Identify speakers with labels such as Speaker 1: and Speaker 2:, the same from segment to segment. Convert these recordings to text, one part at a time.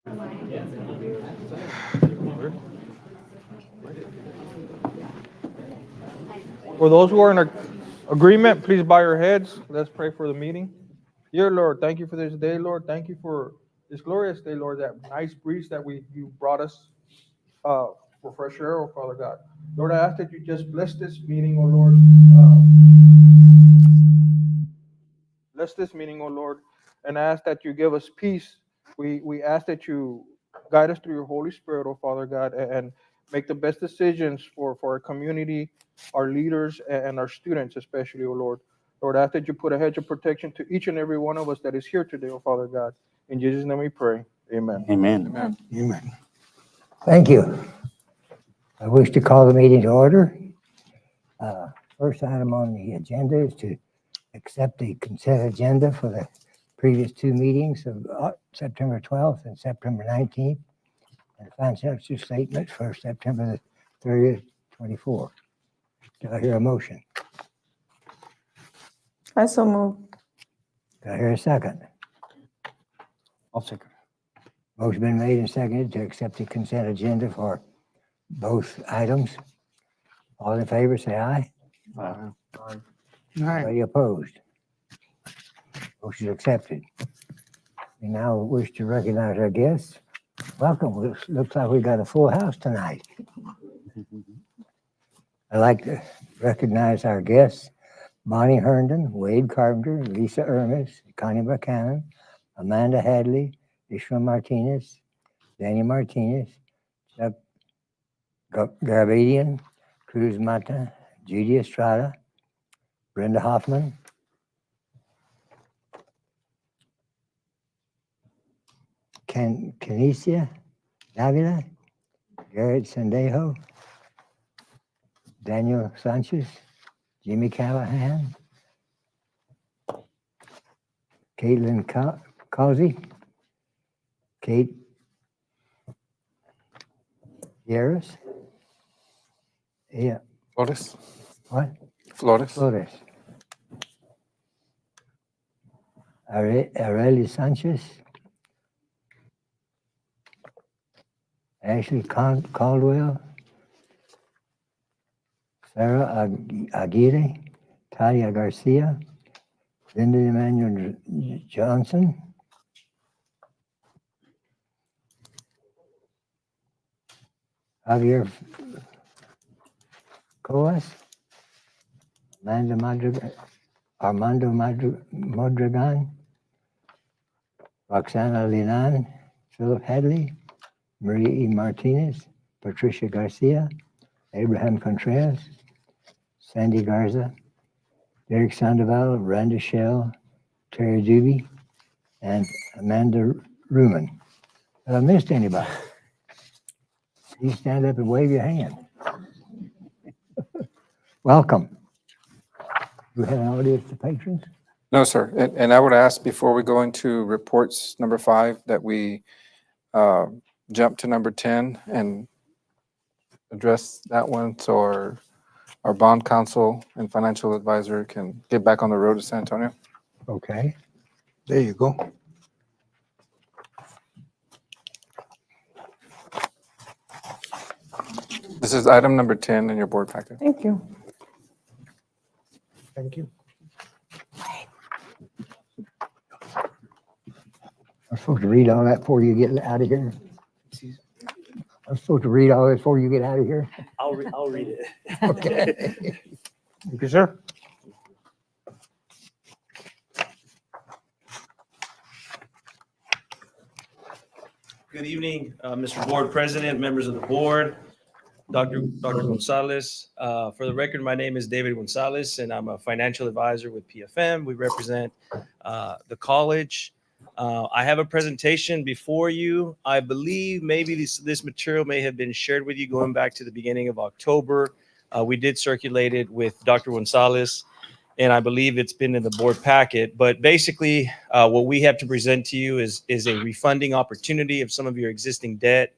Speaker 1: For those who are in agreement, please bow your heads. Let's pray for the meeting. Dear Lord, thank you for this day, Lord. Thank you for this glorious day, Lord, that nice breeze that you brought us for fresh air, oh Father God. Lord, I ask that you just bless this meeting, oh Lord. Bless this meeting, oh Lord, and I ask that you give us peace. We ask that you guide us through your Holy Spirit, oh Father God, and make the best decisions for our community, our leaders, and our students, especially, oh Lord. Lord, I ask that you put a hedge of protection to each and every one of us that is here today, oh Father God. In Jesus' name we pray. Amen.
Speaker 2: Amen.
Speaker 3: Amen.
Speaker 2: Amen.
Speaker 4: Thank you. I wish to call the meeting to order. First item on the agenda is to accept the consent agenda for the previous two meetings of September 12th and September 19th, and financial statement for September the 30th, 24. Do I hear a motion?
Speaker 3: I so move.
Speaker 4: Do I hear a second?
Speaker 2: I'll second.
Speaker 4: Motion been made and seconded to accept the consent agenda for both items. All in favor, say aye.
Speaker 2: All right.
Speaker 4: Anybody opposed? Motion is accepted. We now wish to recognize our guests. Welcome. Looks like we got a full house tonight. I'd like to recognize our guests: Bonnie Herndon, Wade Carpenter, Lisa Ermis, Connie Buchanan, Amanda Hadley, Ishma Martinez, Danny Martinez, Chuck Garabedian, Cruz Mata, Judy Estrada, Brenda Hoffman, Canicia Davila, Garrett Sandejo, Daniel Sanchez, Jimmy Callahan, Caitlin Causey, Kate Yaris, yeah,
Speaker 3: Flores.
Speaker 4: what?
Speaker 3: Flores.
Speaker 4: Flores. Aurelia Sanchez, Ashley Caldwell, Sarah Aguirre, Talia Garcia, Linda Emmanuel Johnson, Javier Coas, Armando Modrigan, Roxana Linan, Philip Hadley, Maria E. Martinez, Patricia Garcia, Abraham Contreras, Sandy Garza, Derek Sandoval, Randa Shell, Terry Doobie, and Amanda Ruman. Have I missed anybody? You stand up and wave your hand. Welcome. Do we have an audience to patrons?
Speaker 3: No, sir. And I would ask before we go into reports number 5 that we jump to number 10 and address that one so our bond counsel and financial advisor can get back on the road to San Antonio.
Speaker 4: Okay.
Speaker 2: There you go.
Speaker 3: This is item number 10 in your board packet.
Speaker 5: Thank you.
Speaker 2: Thank you.
Speaker 4: I'm supposed to read all that before you get out of here. I'm supposed to read all this before you get out of here.
Speaker 6: I'll read it.
Speaker 4: Okay.
Speaker 2: Thank you, sir.
Speaker 6: Good evening, Mr. Board President, members of the board, Dr. Gonzalez. For the record, my name is David Gonzalez, and I'm a financial advisor with PFM. We represent the college. I have a presentation before you. I believe maybe this material may have been shared with you going back to the beginning of October. We did circulate it with Dr. Gonzalez, and I believe it's been in the board packet. But basically, what we have to present to you is a refunding opportunity of some of your existing debt,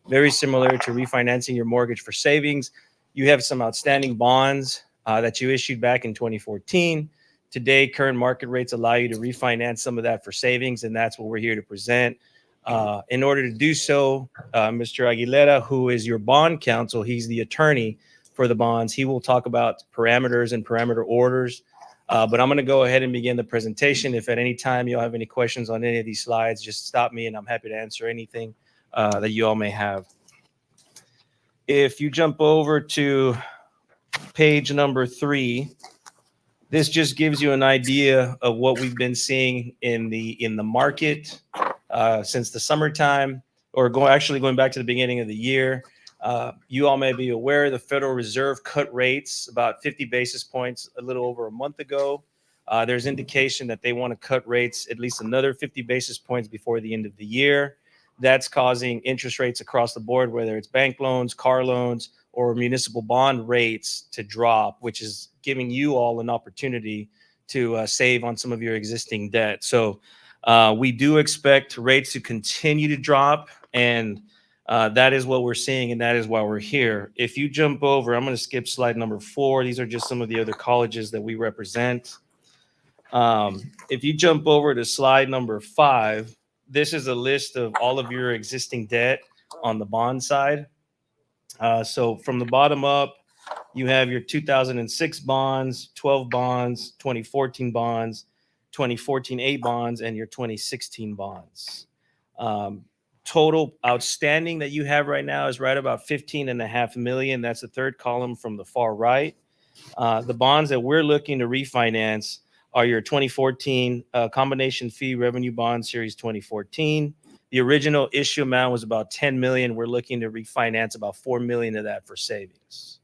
Speaker 6: very similar to refinancing your mortgage for savings. You have some outstanding bonds that you issued back in 2014. Today, current market rates allow you to refinance some of that for savings, and that's what we're here to present. In order to do so, Mr. Aguilera, who is your bond counsel, he's the attorney for the bonds. He will talk about parameters and parameter orders. But I'm going to go ahead and begin the presentation. If at any time you'll have any questions on any of these slides, just stop me and I'm happy to answer anything that you all may have. If you jump over to page number 3, this just gives you an idea of what we've been seeing in the market since the summertime, or going back to the beginning of the year. You all may be aware the Federal Reserve cut rates about 50 basis points a little over a month ago. There's indication that they want to cut rates at least another 50 basis points before the end of the year. That's causing interest rates across the board, whether it's bank loans, car loans, or municipal bond rates to drop, which is giving you all an opportunity to save on some of your existing debt. So we do expect rates to continue to drop, and that is what we're seeing, and that is why we're here. If you jump over, I'm going to skip slide number 4. These are just some of the other colleges that we represent. If you jump over to slide number 5, this is a list of all of your existing debt on the bond side. So from the bottom up, you have your 2006 bonds, 12 bonds, 2014 bonds, 2014 A bonds, and your 2016 bonds. Total outstanding that you have right now is right about 15.5 million. That's the third column from the far right. The bonds that we're looking to refinance are your 2014 combination fee revenue bond series 2014. The original issue amount was about 10 million. We're looking to refinance about 4 million of that for savings.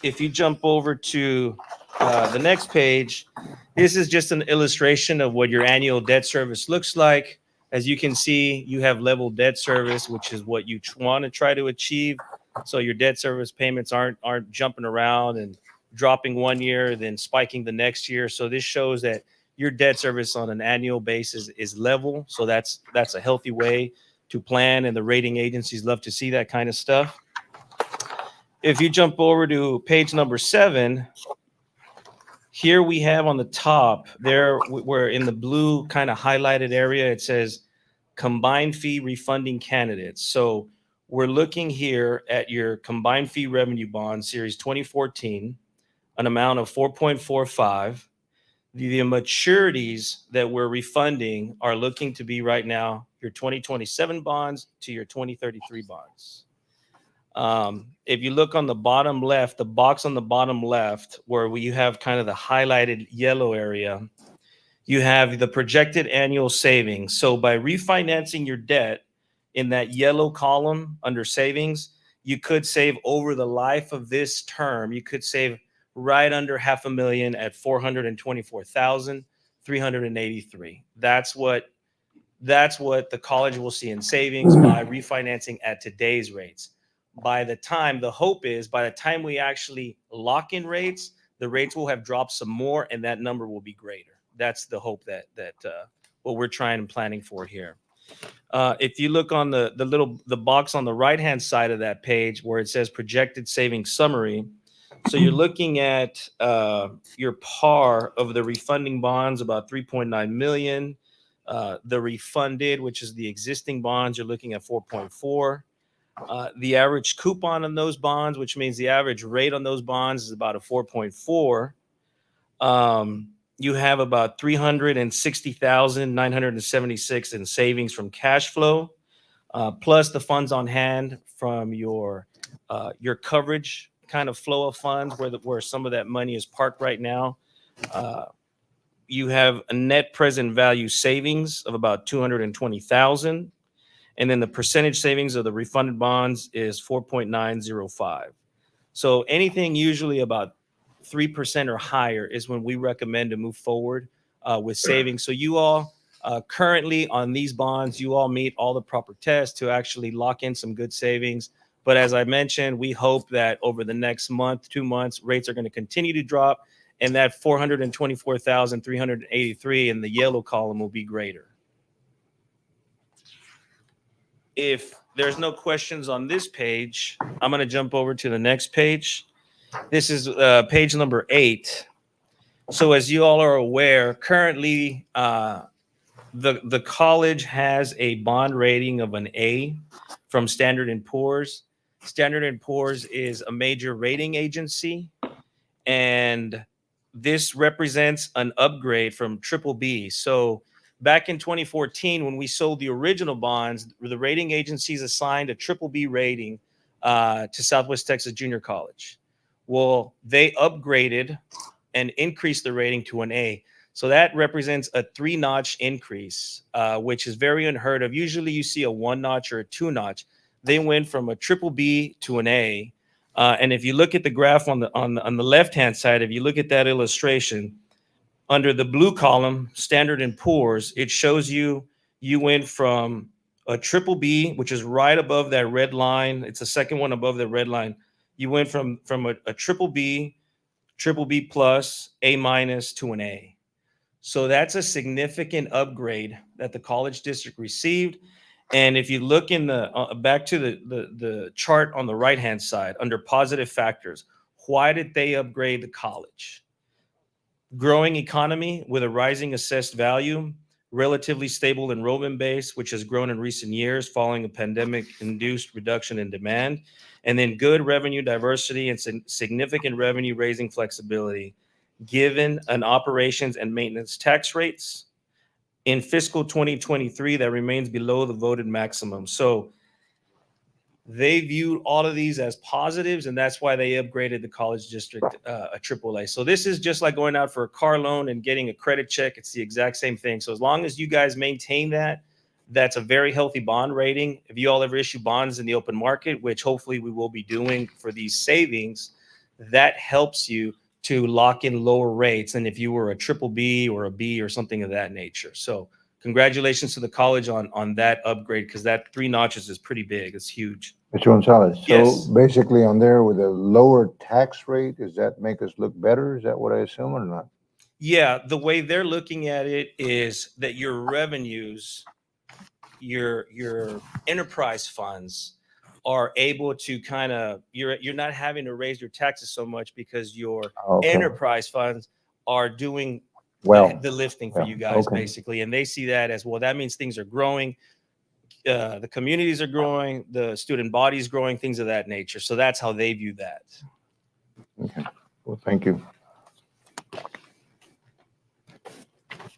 Speaker 6: If you jump over to the next page, this is just an illustration of what your annual debt service looks like. As you can see, you have level debt service, which is what you want to try to achieve. So your debt service payments aren't jumping around and dropping one year, then spiking the next year. So this shows that your debt service on an annual basis is level. So that's a healthy way to plan, and the rating agencies love to see that kind of stuff. If you jump over to page number 7, here we have on the top there, we're in the blue kind of highlighted area. It says combined fee refunding candidates. So we're looking here at your combined fee revenue bond series 2014, an amount of 4.45. The maturities that we're refunding are looking to be right now your 2027 bonds to your 2033 bonds. If you look on the bottom left, the box on the bottom left, where you have kind of the highlighted yellow area, you have the projected annual savings. So by refinancing your debt in that yellow column under savings, you could save over the life of this term, you could save right under $500,000 at $424,383. That's what the college will see in savings by refinancing at today's rates. The hope is by the time we actually lock in rates, the rates will have dropped some more, and that number will be greater. That's the hope that what we're trying and planning for here. If you look on the box on the right-hand side of that page where it says projected savings summary, so you're looking at your par of the refunding bonds, about 3.9 million. The refunded, which is the existing bonds, you're looking at 4.4. The average coupon on those bonds, which means the average rate on those bonds, is about a 4.4. You have about 360,976 in savings from cash flow, plus the funds on hand from your coverage kind of flow of funds, where some of that money is parked right now. You have a net present value savings of about 220,000. And then the percentage savings of the refunded bonds is 4.905. So anything usually about 3% or higher is when we recommend to move forward with savings. So you all currently on these bonds, you all meet all the proper tests to actually lock in some good savings. But as I mentioned, we hope that over the next month, 2 months, rates are going to continue to drop, and that 424,383 in the yellow column will be greater. If there's no questions on this page, I'm going to jump over to the next page. This is page number 8. So as you all are aware, currently the the college has a bond rating of an A from Standard and Poor's. Standard and Poor's is a major rating agency, and this represents an upgrade from triple B. So back in 2014, when we sold the original bonds, the rating agencies assigned a triple B rating to Southwest Texas Junior College. Well, they upgraded and increased the rating to an A. So that represents a 3-notch increase, which is very unheard of. Usually you see a 1-notch or a 2-notch. They went from a triple B to an A. And if you look at the graph on the left-hand side, if you look at that illustration, under the blue column, Standard and Poor's, it shows you went from a triple B, which is right above that red line. It's the second one above the red line. You went from a triple B plus, A minus to an A. So that's a significant upgrade that the college district received. And if you look in the back to the chart on the right hand side under positive factors, why did they upgrade the college? Growing economy with a rising assessed value, relatively stable enrollment base, which has grown in recent years following a pandemic-induced reduction in demand, and then good revenue diversity and significant revenue raising flexibility, given an operations and maintenance tax rates in fiscal 2023 that remains below the voted maximum. So they viewed all of these as positives, and that's why they upgraded the college district a AAA. So this is just like going out for a car loan and getting a credit check. It's the exact same thing. So as long as you guys maintain that, that's a very healthy bond rating. If you all ever issue bonds in the open market, which hopefully we will be doing for these savings, that helps you to lock in lower rates than if you were a triple B or a B or something of that nature. So congratulations to the college on that upgrade, because that 3 notches is pretty big. It's huge.
Speaker 5: Mr. Gonzalez,
Speaker 6: Yes.
Speaker 5: so basically on there with a lower tax rate, does that make us look better? Is that what I assume or not?
Speaker 6: Yeah, the way they're looking at it is that your revenues, your enterprise funds are able to kind of, you're not having to raise your taxes so much because your
Speaker 5: Okay.
Speaker 6: enterprise funds are doing
Speaker 5: Well,
Speaker 6: the lifting for
Speaker 5: yeah,
Speaker 6: you guys,
Speaker 5: okay.
Speaker 6: basically. And they see that as, well, that means things are growing. The communities are growing, the student body's growing, things of that nature. So that's how they view that.
Speaker 5: Okay. Well, thank you.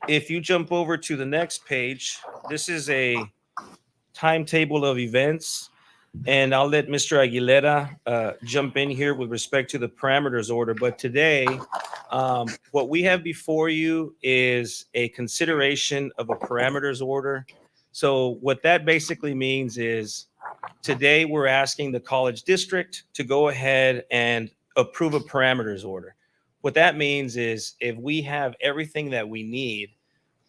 Speaker 6: If you jump over to the next page, this is a timetable of events, and I'll let Mr. Aguilera jump in here with respect to the parameters order. But today, what we have before you is a consideration of a parameters order. So what that basically means is today we're asking the college district to go ahead and approve a parameters order. What that means is if we have everything that we need,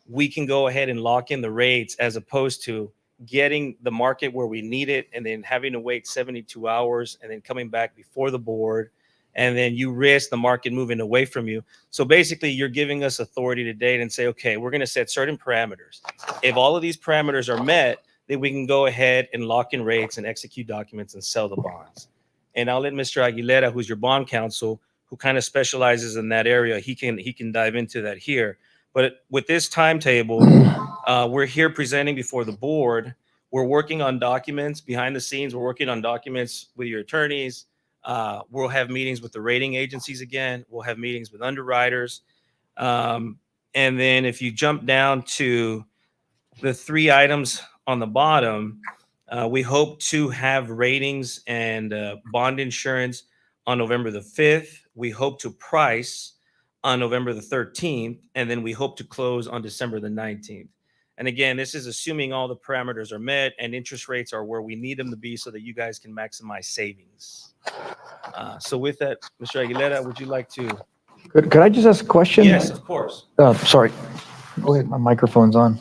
Speaker 6: we can go ahead and lock in the rates, as opposed to getting the market where we need it and then having to wait 72 hours and then coming back before the board, and then you risk the market moving away from you. So basically you're giving us authority today and say, okay, we're going to set certain parameters. If all of these parameters are met, then we can go ahead and lock in rates and execute documents and sell the bonds. And I'll let Mr. Aguilera, who's your bond counsel, who kind of specializes in that area, he can dive into that here. But with this timetable, we're here presenting before the board. We're working on documents behind the scenes. We're working on documents with your attorneys. We'll have meetings with the rating agencies again. We'll have meetings with underwriters. And then if you jump down to the 3 items on the bottom, we hope to have ratings and bond insurance on November the 5th. We hope to price on November the 13th, and then we hope to close on December the 19th. And again, this is assuming all the parameters are met and interest rates are where we need them to be so that you guys can maximize savings. So with that, Mr. Aguilera, would you like to?
Speaker 7: Could I just ask a question?
Speaker 6: Yes, of course.
Speaker 7: Sorry. Go ahead. My microphone's on.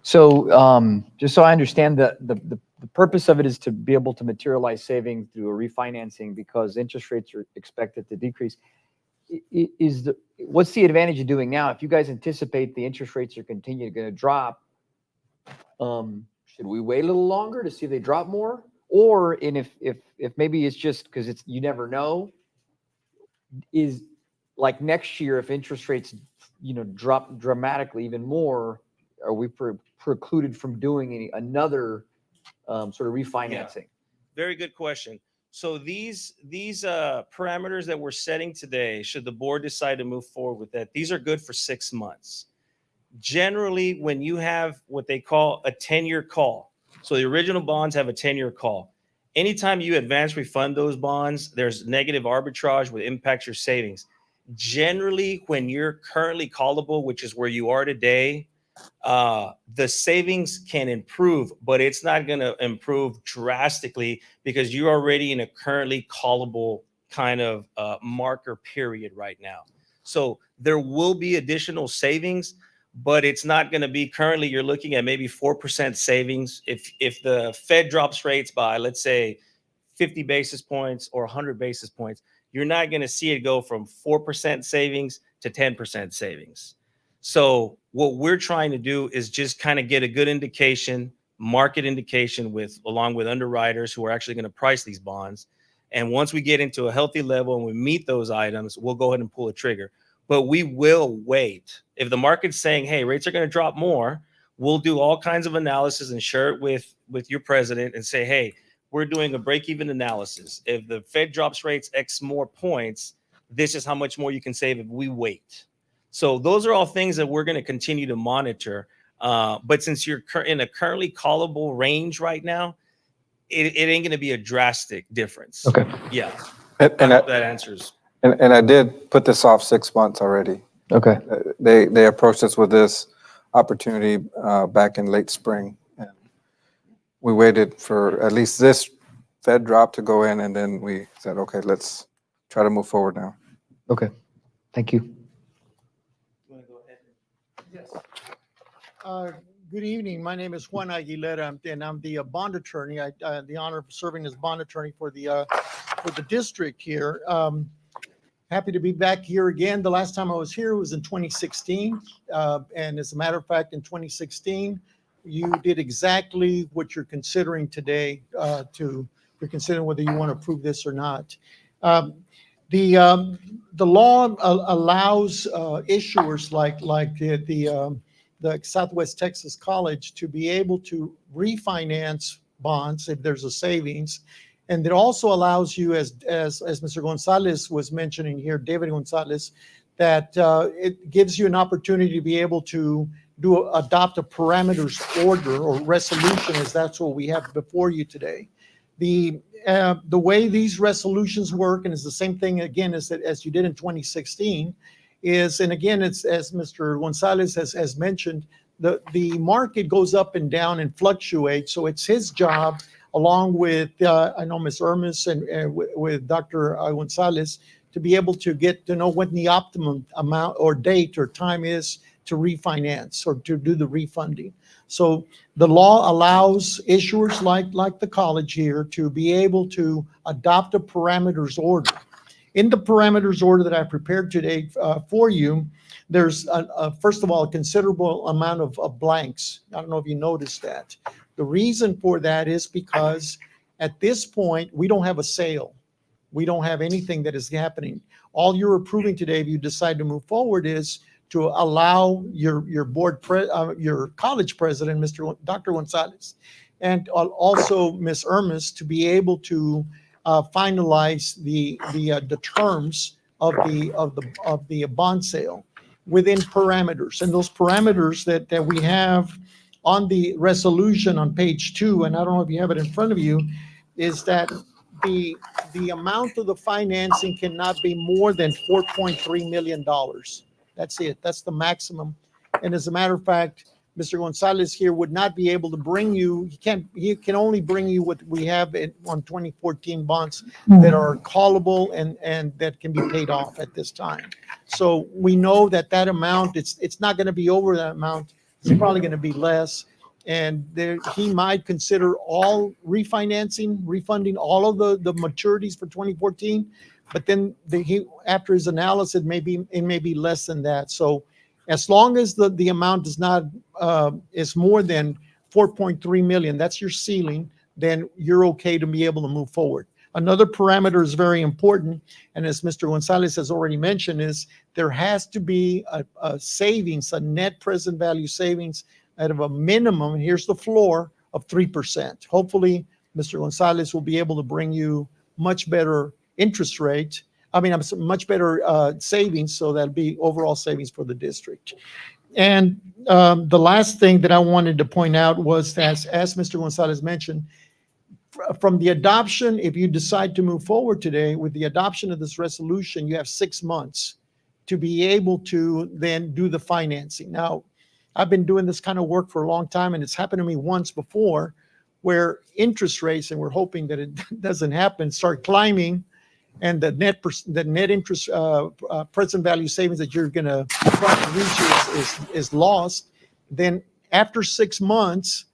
Speaker 7: So just so I understand, the purpose of it is to be able to materialize savings through a refinancing because interest rates are expected to decrease. What's the advantage of doing now? If you guys anticipate the interest rates are going to drop, should we wait a little longer to see if they drop more? Or if maybe it's just because you never know, is like next year if interest rates drop dramatically even more, are we precluded from doing another sort of refinancing?
Speaker 6: Very good question. So these parameters that we're setting today, should the board decide to move forward with that, these are good for 6 months. Generally, when you have what they call a 10-year call, so the original bonds have a 10-year call. Anytime you advance refund those bonds, there's negative arbitrage which impacts your savings. Generally, when you're currently callable, which is where you are today, the savings can improve, but it's not going to improve drastically because you're already in a currently callable kind of marker period right now. So there will be additional savings, but it's not going to be currently. You're looking at maybe 4% savings. If the Fed drops rates by, let's say, 50 basis points or 100 basis points, you're not going to see it go from 4% savings to 10% savings. So what we're trying to do is just kind of get a good indication, market indication along with underwriters who are actually going to price these bonds. And once we get into a healthy level and we meet those items, we'll go ahead and pull a trigger. But we will wait. If the market's saying, hey, rates are going to drop more, we'll do all kinds of analysis and share it with your president and say, hey, we're doing a break-even analysis. If the Fed drops rates X more points, this is how much more you can save if we wait. So those are all things that we're going to continue to monitor. But since you're in a currently callable range right now, it ain't going to be a drastic difference.
Speaker 7: Okay.
Speaker 6: Yeah.
Speaker 3: And
Speaker 6: I hope that answers.
Speaker 3: I did put this off 6 months already.
Speaker 7: Okay.
Speaker 3: They approached us with this opportunity back in late spring. And we waited for at least this Fed drop to go in, and then we said, okay, let's try to move forward now.
Speaker 7: Okay. Thank you.
Speaker 8: Good evening. My name is Juan Aguilera, and I'm the bond attorney. I the honor of serving as bond attorney for the district here. Happy to be back here again. The last time I was here was in 2016, and as a matter of fact, in 2016, you did exactly what you're considering today. You're considering whether you want to approve this or not. The law allows issuers like the Southwest Texas College to be able to refinance bonds if there's a savings. And it also allows you, as Mr. Gonzalez was mentioning here, David Gonzalez, that it gives you an opportunity to be able to adopt a parameters order or resolution, as that's what we have before you today. The way these resolutions work, and it's the same thing again as you did in 2016, is, and again, it's as Mr. Gonzalez has mentioned, the market goes up and down and fluctuates. So it's his job, along with I know Ms. Ermis and with Dr. Gonzalez, to be able to get to know what the optimum amount or date or time is to refinance or to do the refunding. So the law allows issuers like the college here to be able to adopt a parameters order. In the parameters order that I prepared today for you, there's first of all a considerable amount of blanks. I don't know if you noticed that. The reason for that is because at this point we don't have a sale. We don't have anything that is happening. All you're approving today, if you decide to move forward, is to allow your your college president, Dr. Gonzalez, and also Ms. Ermis, to be able to finalize the terms of the bond sale within parameters. And those parameters that we have on the resolution on page 2, and I don't know if you have it in front of you, is that the amount of the financing cannot be more than $4.3 million. That's it. That's the maximum. And as a matter of fact, Mr. Gonzalez here would not be able to bring you, he can only bring you what we have on 2014 bonds that are callable and that can be paid off at this time. So we know that amount, it's not going to be over that amount. It's probably going to be less. And he might consider all refunding all of the maturities for 2014. But then after his analysis, it may be less than that. So as long as the amount is not is more than 4.3 million, that's your ceiling, then you're okay to be able to move forward. Another parameter is very important, and as Mr. Gonzalez has already mentioned, is there has to be a savings, a net present value savings out of a minimum, and here's the floor, of 3%. Hopefully, Mr. Gonzalez will be able to bring you much better interest rate. I mean, much better savings, so that'll be overall savings for the district. And the last thing that I wanted to point out was that, as Mr. Gonzalez mentioned, from the adoption, if you decide to move forward today with the adoption of this resolution, you have 6 months to be able to then do the financing. Now, I've been doing this kind of work for a long time, and it's happened to me once before where interest rates, and we're hoping that it doesn't happen, start climbing, and the net interest present value savings that you're going to try to reach is lost. Then after 6 months,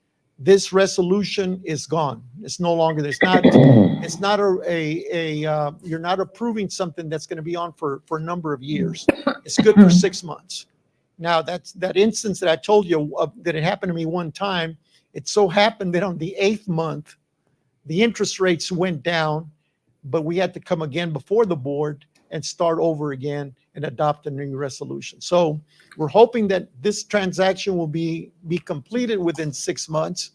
Speaker 8: this resolution is gone. It's no longer, it's not you're not approving something that's going to be on for a number of years. It's good for 6 months. Now, that instance that I told you that it happened to me one time, it so happened that on the 8th month, the interest rates went down, but we had to come again before the board and start over again and adopt a new resolution. So we're hoping that this transaction will be completed within 6 months.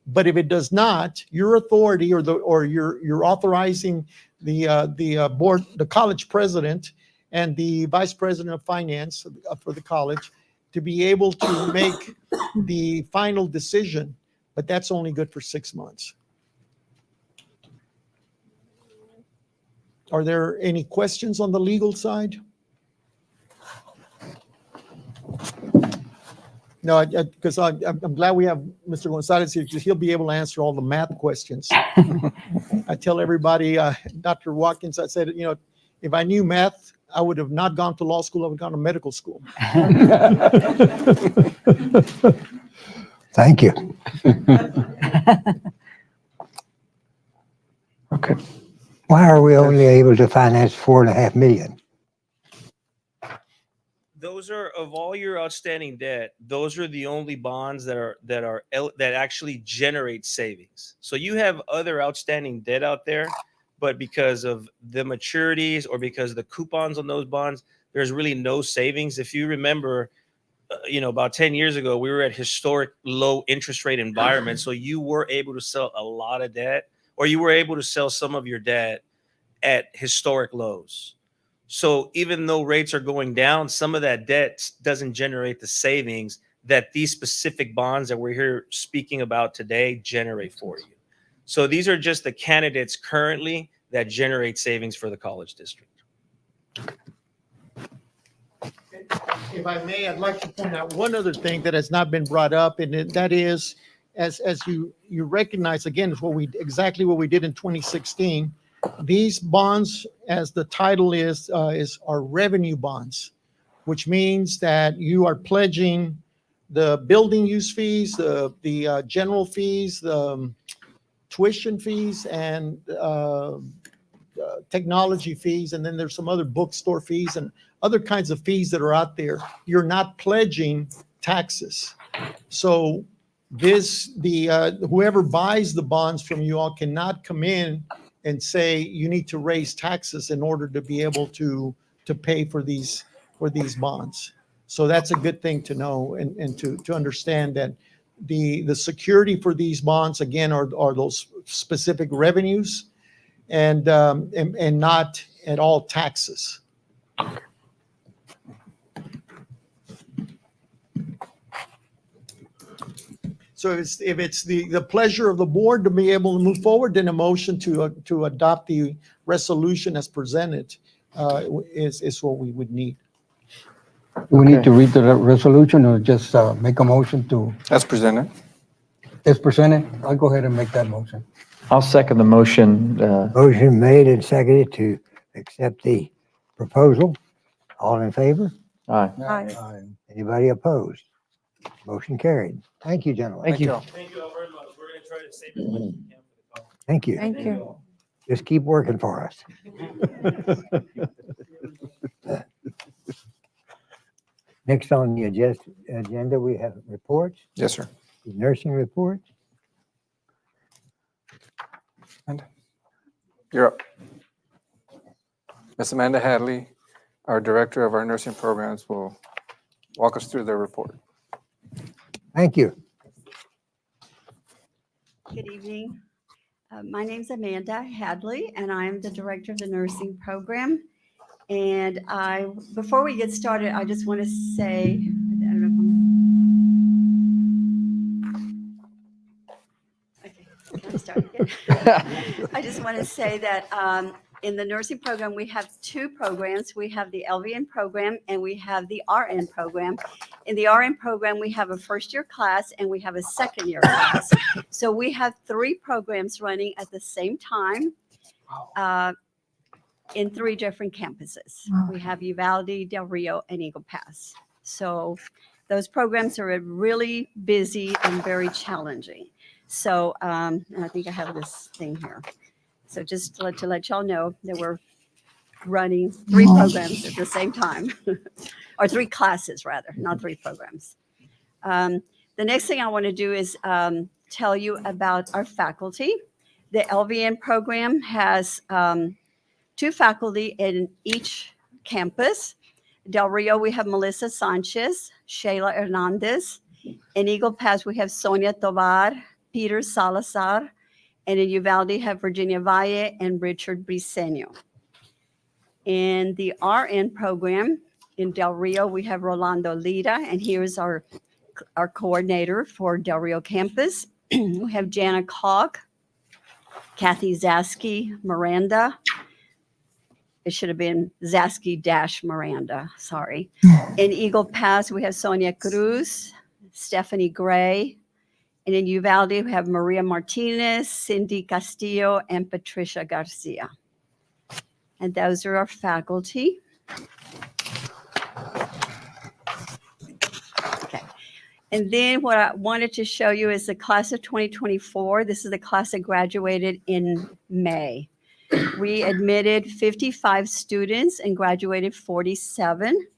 Speaker 8: But if it does not, your authority or you're authorizing the board, the college president and the vice president of finance for the college to be able to make the final decision, but that's only good for 6 months. Are there any questions on the legal side? No, because I'm glad we have Mr. Gonzalez here, because he'll be able to answer all the math questions. I tell everybody, Dr. Watkins, I said, if I knew math, I would have not gone to law school, I would have gone to medical school.
Speaker 4: Thank you.
Speaker 7: Okay.
Speaker 4: Why are we only able to finance 4.5 million?
Speaker 6: Those are, of all your outstanding debt, those are the only bonds that actually generate savings. So you have other outstanding debt out there, but because of the maturities or because of the coupons on those bonds, there's really no savings. If you remember, about 10 years ago, we were at historic low interest rate environment. So you were able to sell a lot of debt, or you were able to sell some of your debt at historic lows. So even though rates are going down, some of that debt doesn't generate the savings that these specific bonds that we're here speaking about today generate for you. So these are just the candidates currently that generate savings for the college district.
Speaker 8: If I may, I'd like to point out one other thing that has not been brought up, and that is, as you recognize, again, is exactly what we did in 2016. These bonds, as the title is are revenue bonds, which means that you are pledging the building use fees, the general fees, the tuition fees, and technology fees, and then there's some other bookstore fees and other kinds of fees that are out there. You're not pledging taxes. So whoever buys the bonds from you all cannot come in and say you need to raise taxes in order to be able to pay for these bonds. So that's a good thing to know and to understand that the security for these bonds, again, are those specific revenues and not at all taxes. So if it's the pleasure of the board to be able to move forward, then a motion to adopt the resolution as presented is what we would need.
Speaker 2: Do we need
Speaker 7: Okay.
Speaker 2: to read the resolution or just make a motion to,
Speaker 3: As presented.
Speaker 2: as presented? I'll go ahead and make that motion.
Speaker 7: I'll second the motion.
Speaker 4: Motion made and seconded to accept the proposal. All in favor?
Speaker 7: Aye.
Speaker 2: Aye.
Speaker 4: Anybody opposed? Motion carried. Thank you, gentlemen.
Speaker 7: Thank you.
Speaker 6: Thank you all very much. We're going to try to save as much as we can for the college.
Speaker 4: Thank you.
Speaker 9: Thank you.
Speaker 4: Just keep working for us. Next on the agenda, we have reports,
Speaker 3: Yes, sir.
Speaker 4: the nursing report.
Speaker 3: You're up. Ms. Amanda Hadley, our director of our nursing programs, will walk us through the report.
Speaker 4: Thank you.
Speaker 9: Good evening. My name's Amanda Hadley, and I'm the director of the nursing program. And before we get started, I just want to say, I don't know if okay, can I start again? I just want to say that in the nursing program, we have two programs. We have the LVN program and we have the RN program. In the RN program, we have a first-year class and we have a second-year class. So we have three programs running at the same time in three different campuses. We have Uvalde, Del Rio, and Eagle Pass. So those programs are really busy and very challenging. So and I think I have this thing here. So just to let y'all know that we're running three programs at the same time, or three classes rather, not three programs. The next thing I want to do is tell you about our faculty. The LVN program has two faculty in each campus. Del Rio, we have Melissa Sanchez, Shayla Hernandez. In Eagle Pass, we have Sonia Tovar, Peter Salazar, and in Uvalde have Virginia Valle and Richard Briceño. In the RN program in Del Rio, we have Rolando Lira, and here's our coordinator for Del Rio campus. We have Jana Cog, Kathy Zasky, Miranda. It should have been Zasky-Miranda, sorry. In Eagle Pass, we have Sonia Cruz, Stephanie Gray. And in Uvalde, we have Maria Martinez, Cindy Castillo, and Patricia Garcia. And those are our faculty. Okay. And then what I wanted to show you is the class of 2024. This is the class that graduated in May. We admitted 55 students and graduated 47,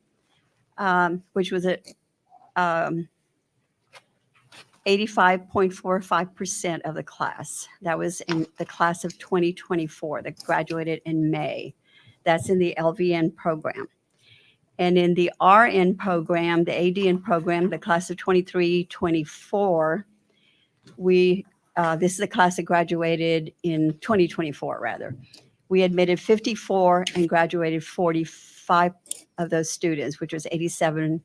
Speaker 9: which was a 85.45% of the class. That was in the class of 2024 that graduated in May. That's in the LVN program. And in the RN program, the ADN program, the class of 23-24, this is the class that graduated in 2024, rather. We admitted 54 and graduated 45 of those students, which was 87%.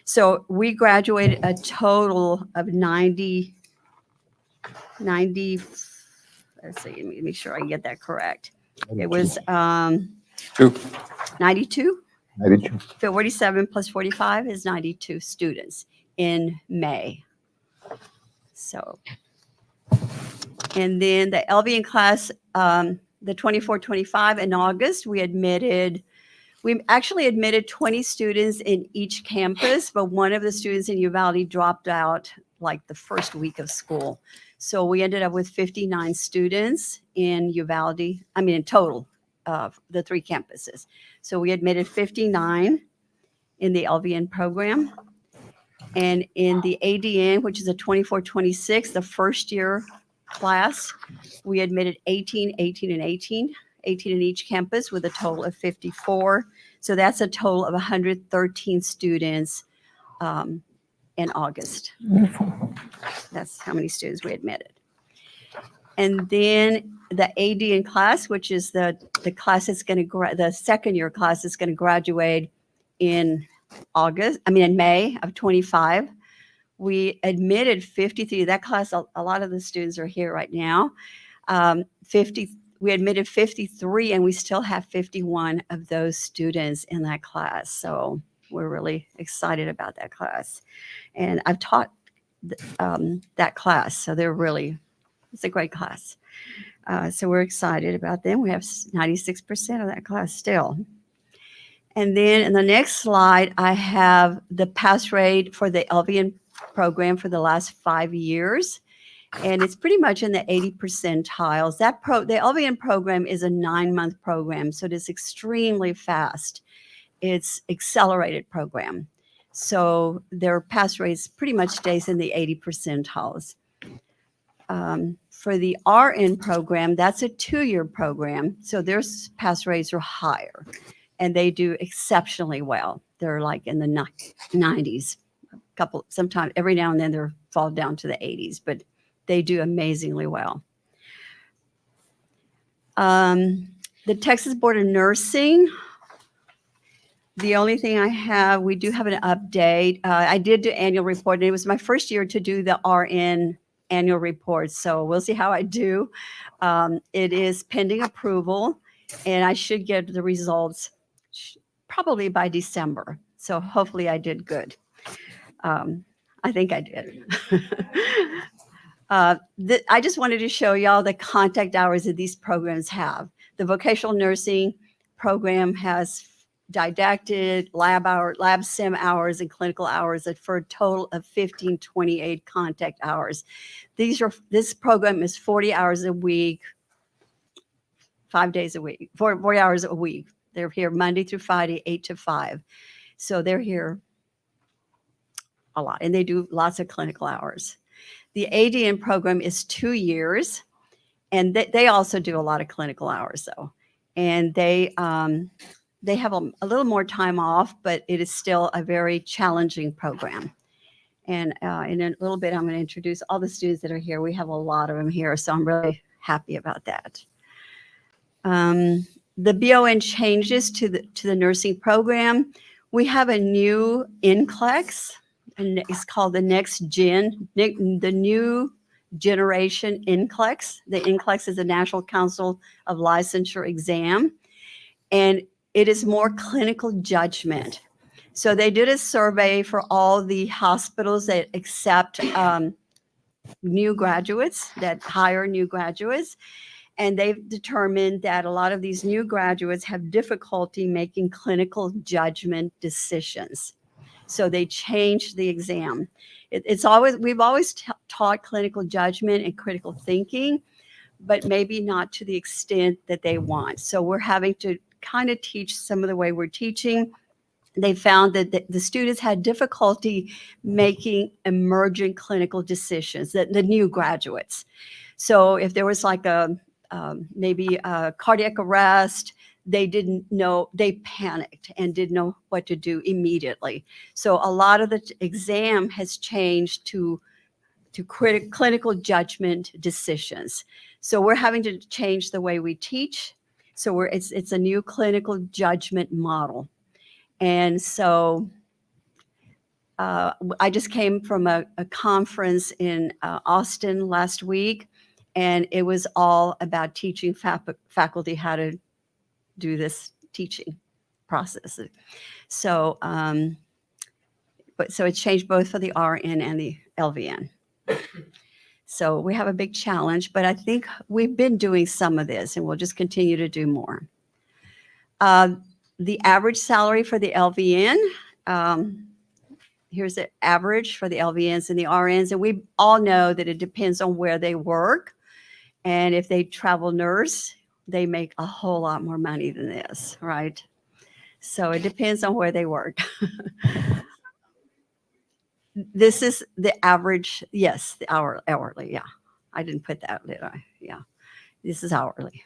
Speaker 9: So we graduated a total of 90, let's see, let me make sure I get that correct. It was 92?
Speaker 5: 92.
Speaker 9: 47 plus 45 is 92 students in May. So, and then the LVN class, the 24-25 in August, we actually admitted 20 students in each campus, but one of the students in Uvalde dropped out like the first week of school. So we ended up with 59 students in Uvalde, in total of the three campuses. So we admitted 59 in the LVN program. And in the ADN, which is a 24-26, the first year class, we admitted 18 in each campus with a total of 54. So that's a total of 113 students in August. That's how many students we admitted. And then the ADN class, which is the class that's going to the second year class is going to graduate in May of 25. We admitted 53. That class, a lot of the students are here right now. We admitted 53, and we still have 51 of those students in that class. So we're really excited about that class. And I've taught that class, so it's a great class. So we're excited about them. We have 96% of that class still. And then in the next slide, I have the pass rate for the LVN program for the last 5 years. And it's pretty much in the 80 percentiles. The LVN program is a 9-month program, so it is extremely fast. It's accelerated program. So their pass rates pretty much stays in the 80 percentiles. For the RN program, that's a 2-year program, so their pass rates are higher, and they do exceptionally well. They're like in the 90s sometime every now and then they're fall down to the 80s, but they do amazingly well. The Texas Board of Nursing, the only thing I have, we do have an update. I did do annual report, and it was my first year to do the RN annual report, so we'll see how I do. It is pending approval, and I should get the results probably by December. So hopefully I did good. I think I did. I just wanted to show y'all the contact hours that these programs have. The vocational nursing program has didactic, lab sim hours, and clinical hours for a total of 1528 contact hours. This program is 40 hours a week, 5 days a week, 40 hours a week. They're here Monday through Friday, 8 to 5. So they're here a lot, and they do lots of clinical hours. The ADN program is 2 years, and they also do a lot of clinical hours, though. And they have a little more time off, but it is still a very challenging program. And in a little bit, I'm going to introduce all the students that are here. We have a lot of them here, so I'm really happy about that. The BON changes to the nursing program. We have a new NCLEX, and it's called the the new generation NCLEX. The NCLEX is the National Council of Licensure exam, and it is more clinical judgment. So they did a survey for all the hospitals that accept new graduates, that hire new graduates. And they've determined that a lot of these new graduates have difficulty making clinical judgment decisions. So they changed the exam. We've always taught clinical judgment and critical thinking, but maybe not to the extent that they want. So we're having to kind of teach some of the way we're teaching. They found that the students had difficulty making emergent clinical decisions, the new graduates. So if there was like maybe a cardiac arrest, they didn't know, they panicked and didn't know what to do immediately. So a lot of the exam has changed to clinical judgment decisions. So we're having to change the way we teach. So it's a new clinical judgment model. And so I just came from a conference in Austin last week, and it was all about teaching faculty how to do this teaching process. So, so it's changed both for the RN and the LVN. So we have a big challenge, but I think we've been doing some of this, and we'll just continue to do more. The average salary for the LVN, here's the average for the LVNs and the RNs, and we all know that it depends on where they work. And if they travel nurse, they make a whole lot more money than this, right? So it depends on where they work. This is the average, yes, the hourly, yeah. I didn't put that, did I? Yeah, this is hourly.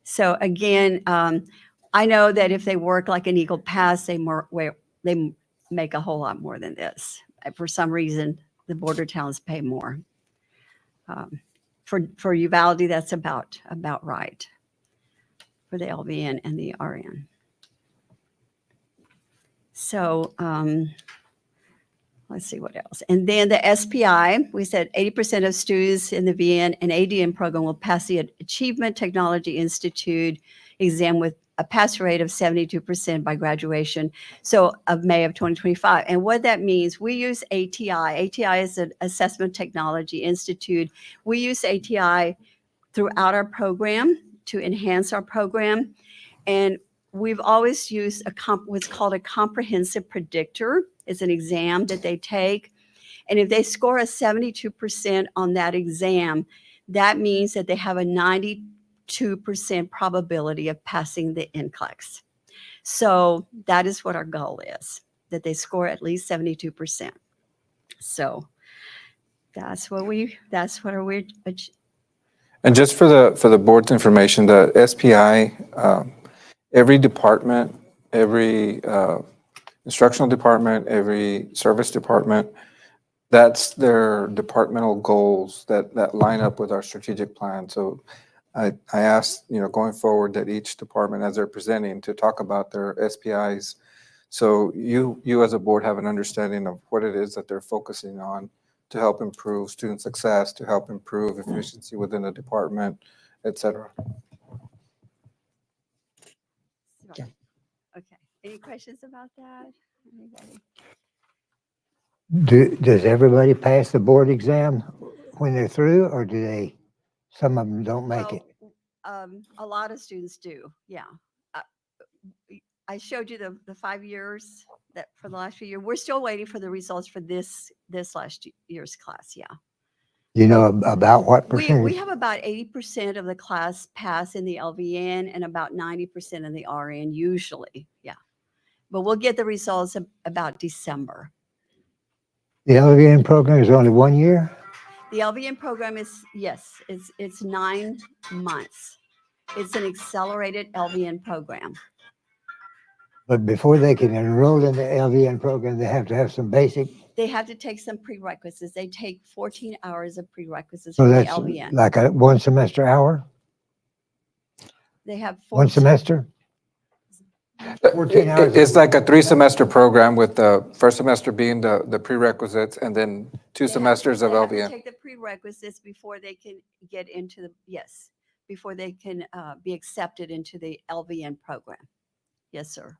Speaker 9: So again, I know that if they work like an Eagle Pass, they make a whole lot more than this. For some reason, the border towns pay more. For Uvalde, that's about right for the LVN and the RN. So let's see what else. And then the SPI, we said 80% of students in the VN and ADN program will pass the Achievement Technology Institute exam with a pass rate of 72% by graduation, so of May of 2025. And what that means, we use ATI. ATI is an Assessment Technology Institute. We use ATI throughout our program to enhance our program. And we've always used what's called a comprehensive predictor. It's an exam that they take. And if they score a 72% on that exam, that means that they have a 92% probability of passing the NCLEX. So that is what our goal is, that they score at least 72%. So that's what we're.
Speaker 3: And just for the board's information, the SPI, every department, every instructional department, every service department, that's their departmental goals that line up with our strategic plan. So I asked, going forward that each department, as they're presenting, to talk about their SPIs. So you as a board have an understanding of what it is that they're focusing on to help improve student success, to help improve efficiency within the department, et cetera.
Speaker 9: Okay. Any questions about that? Anybody?
Speaker 4: Does everybody pass the board exam when they're through, or some of them don't make it?
Speaker 9: A lot of students do, yeah. Uh, I showed you the 5 years that for the last few years. We're still waiting for the results for this last year's class, yeah.
Speaker 4: You know about what
Speaker 9: We
Speaker 4: percentage?
Speaker 9: have about 80% of the class pass in the LVN and about 90% in the RN usually, yeah. But we'll get the results about December.
Speaker 4: The LVN program is only 1 year?
Speaker 9: The LVN program is, yes, it's 9 months. It's an accelerated LVN program.
Speaker 4: But before they can enroll in the LVN program, they have to have some basic.
Speaker 9: They have to take some prerequisites. They take 14 hours of prerequisites
Speaker 4: So
Speaker 9: for the
Speaker 4: that's
Speaker 9: LVN.
Speaker 4: like a 1 semester hour?
Speaker 9: They have
Speaker 4: 1 semester? 14 hours.
Speaker 3: It's like a 3-semester program with the first semester being the prerequisites and then 2 semesters of
Speaker 9: They have to
Speaker 3: LVN.
Speaker 9: take the prerequisites before they can get into before they can be accepted into the LVN program. Yes, sir.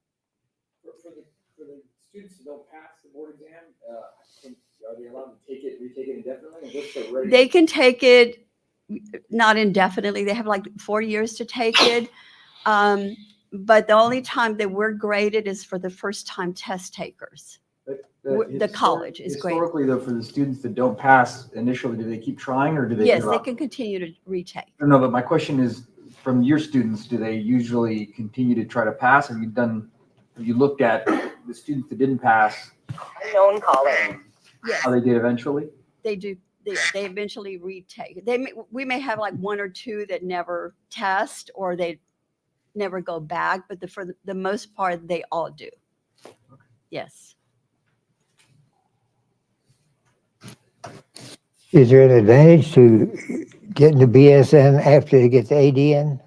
Speaker 10: For the students who don't pass the board exam, are they allowed to retake it indefinitely? And what's the rate?
Speaker 9: They can take it not indefinitely. They have like 4 years to take it. But the only time that we're graded is for the first time test takers. The college is graded.
Speaker 10: Historically, though, for the students that don't pass initially, do they keep trying or do they
Speaker 9: Yes,
Speaker 10: give
Speaker 9: they
Speaker 10: up?
Speaker 9: can continue to retake.
Speaker 10: No, but my question is, from your students, do they usually continue to try to pass? Have you looked at the students that didn't pass?
Speaker 11: Unknown caller.
Speaker 9: Yes,
Speaker 10: How they did eventually?
Speaker 9: they do. They eventually retake. We may have like 1 or 2 that never test or they never go back, but for the most part, they all do. Yes.
Speaker 4: Is there an advantage to getting the BSN after they get the ADN?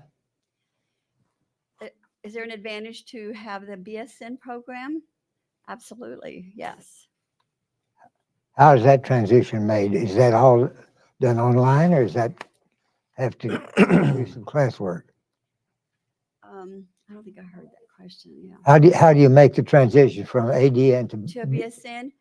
Speaker 9: Is there an advantage to have the BSN program? Absolutely, yes.
Speaker 4: How is that transition made? Is that all done online, or does that have to do some classwork?
Speaker 9: I don't think I heard that question, yeah.
Speaker 4: How do you make the transition from ADN
Speaker 9: To a
Speaker 4: to?
Speaker 9: BSN,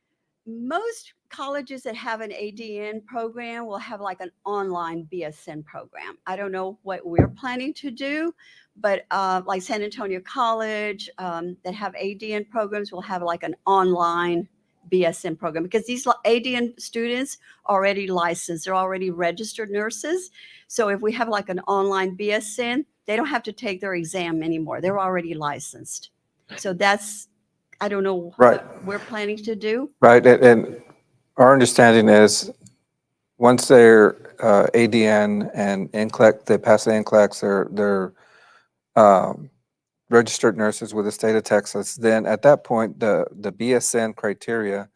Speaker 9: most colleges that have an ADN program will have like an online BSN program. I don't know what we're planning to do, but like San Antonio College that have ADN programs will have like an online BSN program because these ADN students are already licensed. They're already registered nurses. So if we have like an online BSN, they don't have to take their exam anymore. They're already licensed. So I don't know
Speaker 3: Right.
Speaker 9: what we're planning to do.
Speaker 3: Right, and our understanding is, once they're ADN and NCLEX, they pass the NCLEX, they're registered nurses with the state of Texas, then at that point, the BSN criteria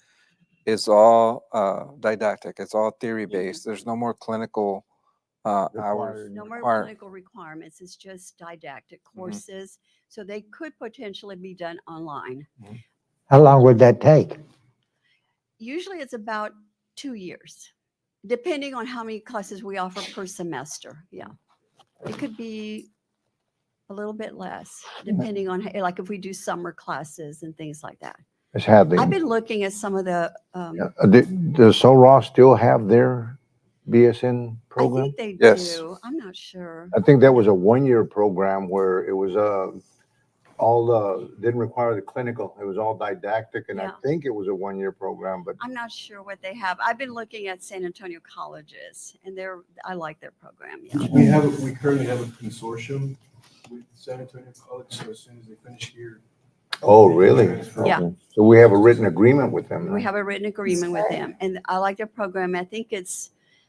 Speaker 3: is all didactic, it's all theory-based, there's no more clinical hours.
Speaker 9: No more
Speaker 3: required.
Speaker 9: clinical requirements. It's just didactic courses. So they could potentially be done online.
Speaker 4: How long would that take?
Speaker 9: Usually it's about 2 years, depending on how many classes we offer per semester. Yeah. It could be a little bit less, depending on, like if we do summer classes and things like that.
Speaker 5: It's had
Speaker 9: I've been looking at some of the,
Speaker 5: does Sol Ross still have their BSN
Speaker 9: I
Speaker 5: program?
Speaker 9: think they
Speaker 3: Yes.
Speaker 9: do. I'm not sure.
Speaker 5: I think that was a 1-year program where it was didn't require the clinical. It was all didactic, and I
Speaker 9: Yeah.
Speaker 5: think it was a 1-year program, but
Speaker 9: I'm not sure what they have. I've been looking at San Antonio colleges and I like their program. Yeah.
Speaker 12: We currently have a consortium with San Antonio College, so as soon as they finish here.
Speaker 5: oh, really?
Speaker 9: Yeah.
Speaker 5: Okay. So we have a written agreement with them.
Speaker 9: We
Speaker 5: now.
Speaker 9: have a written agreement with them and I like their program. I think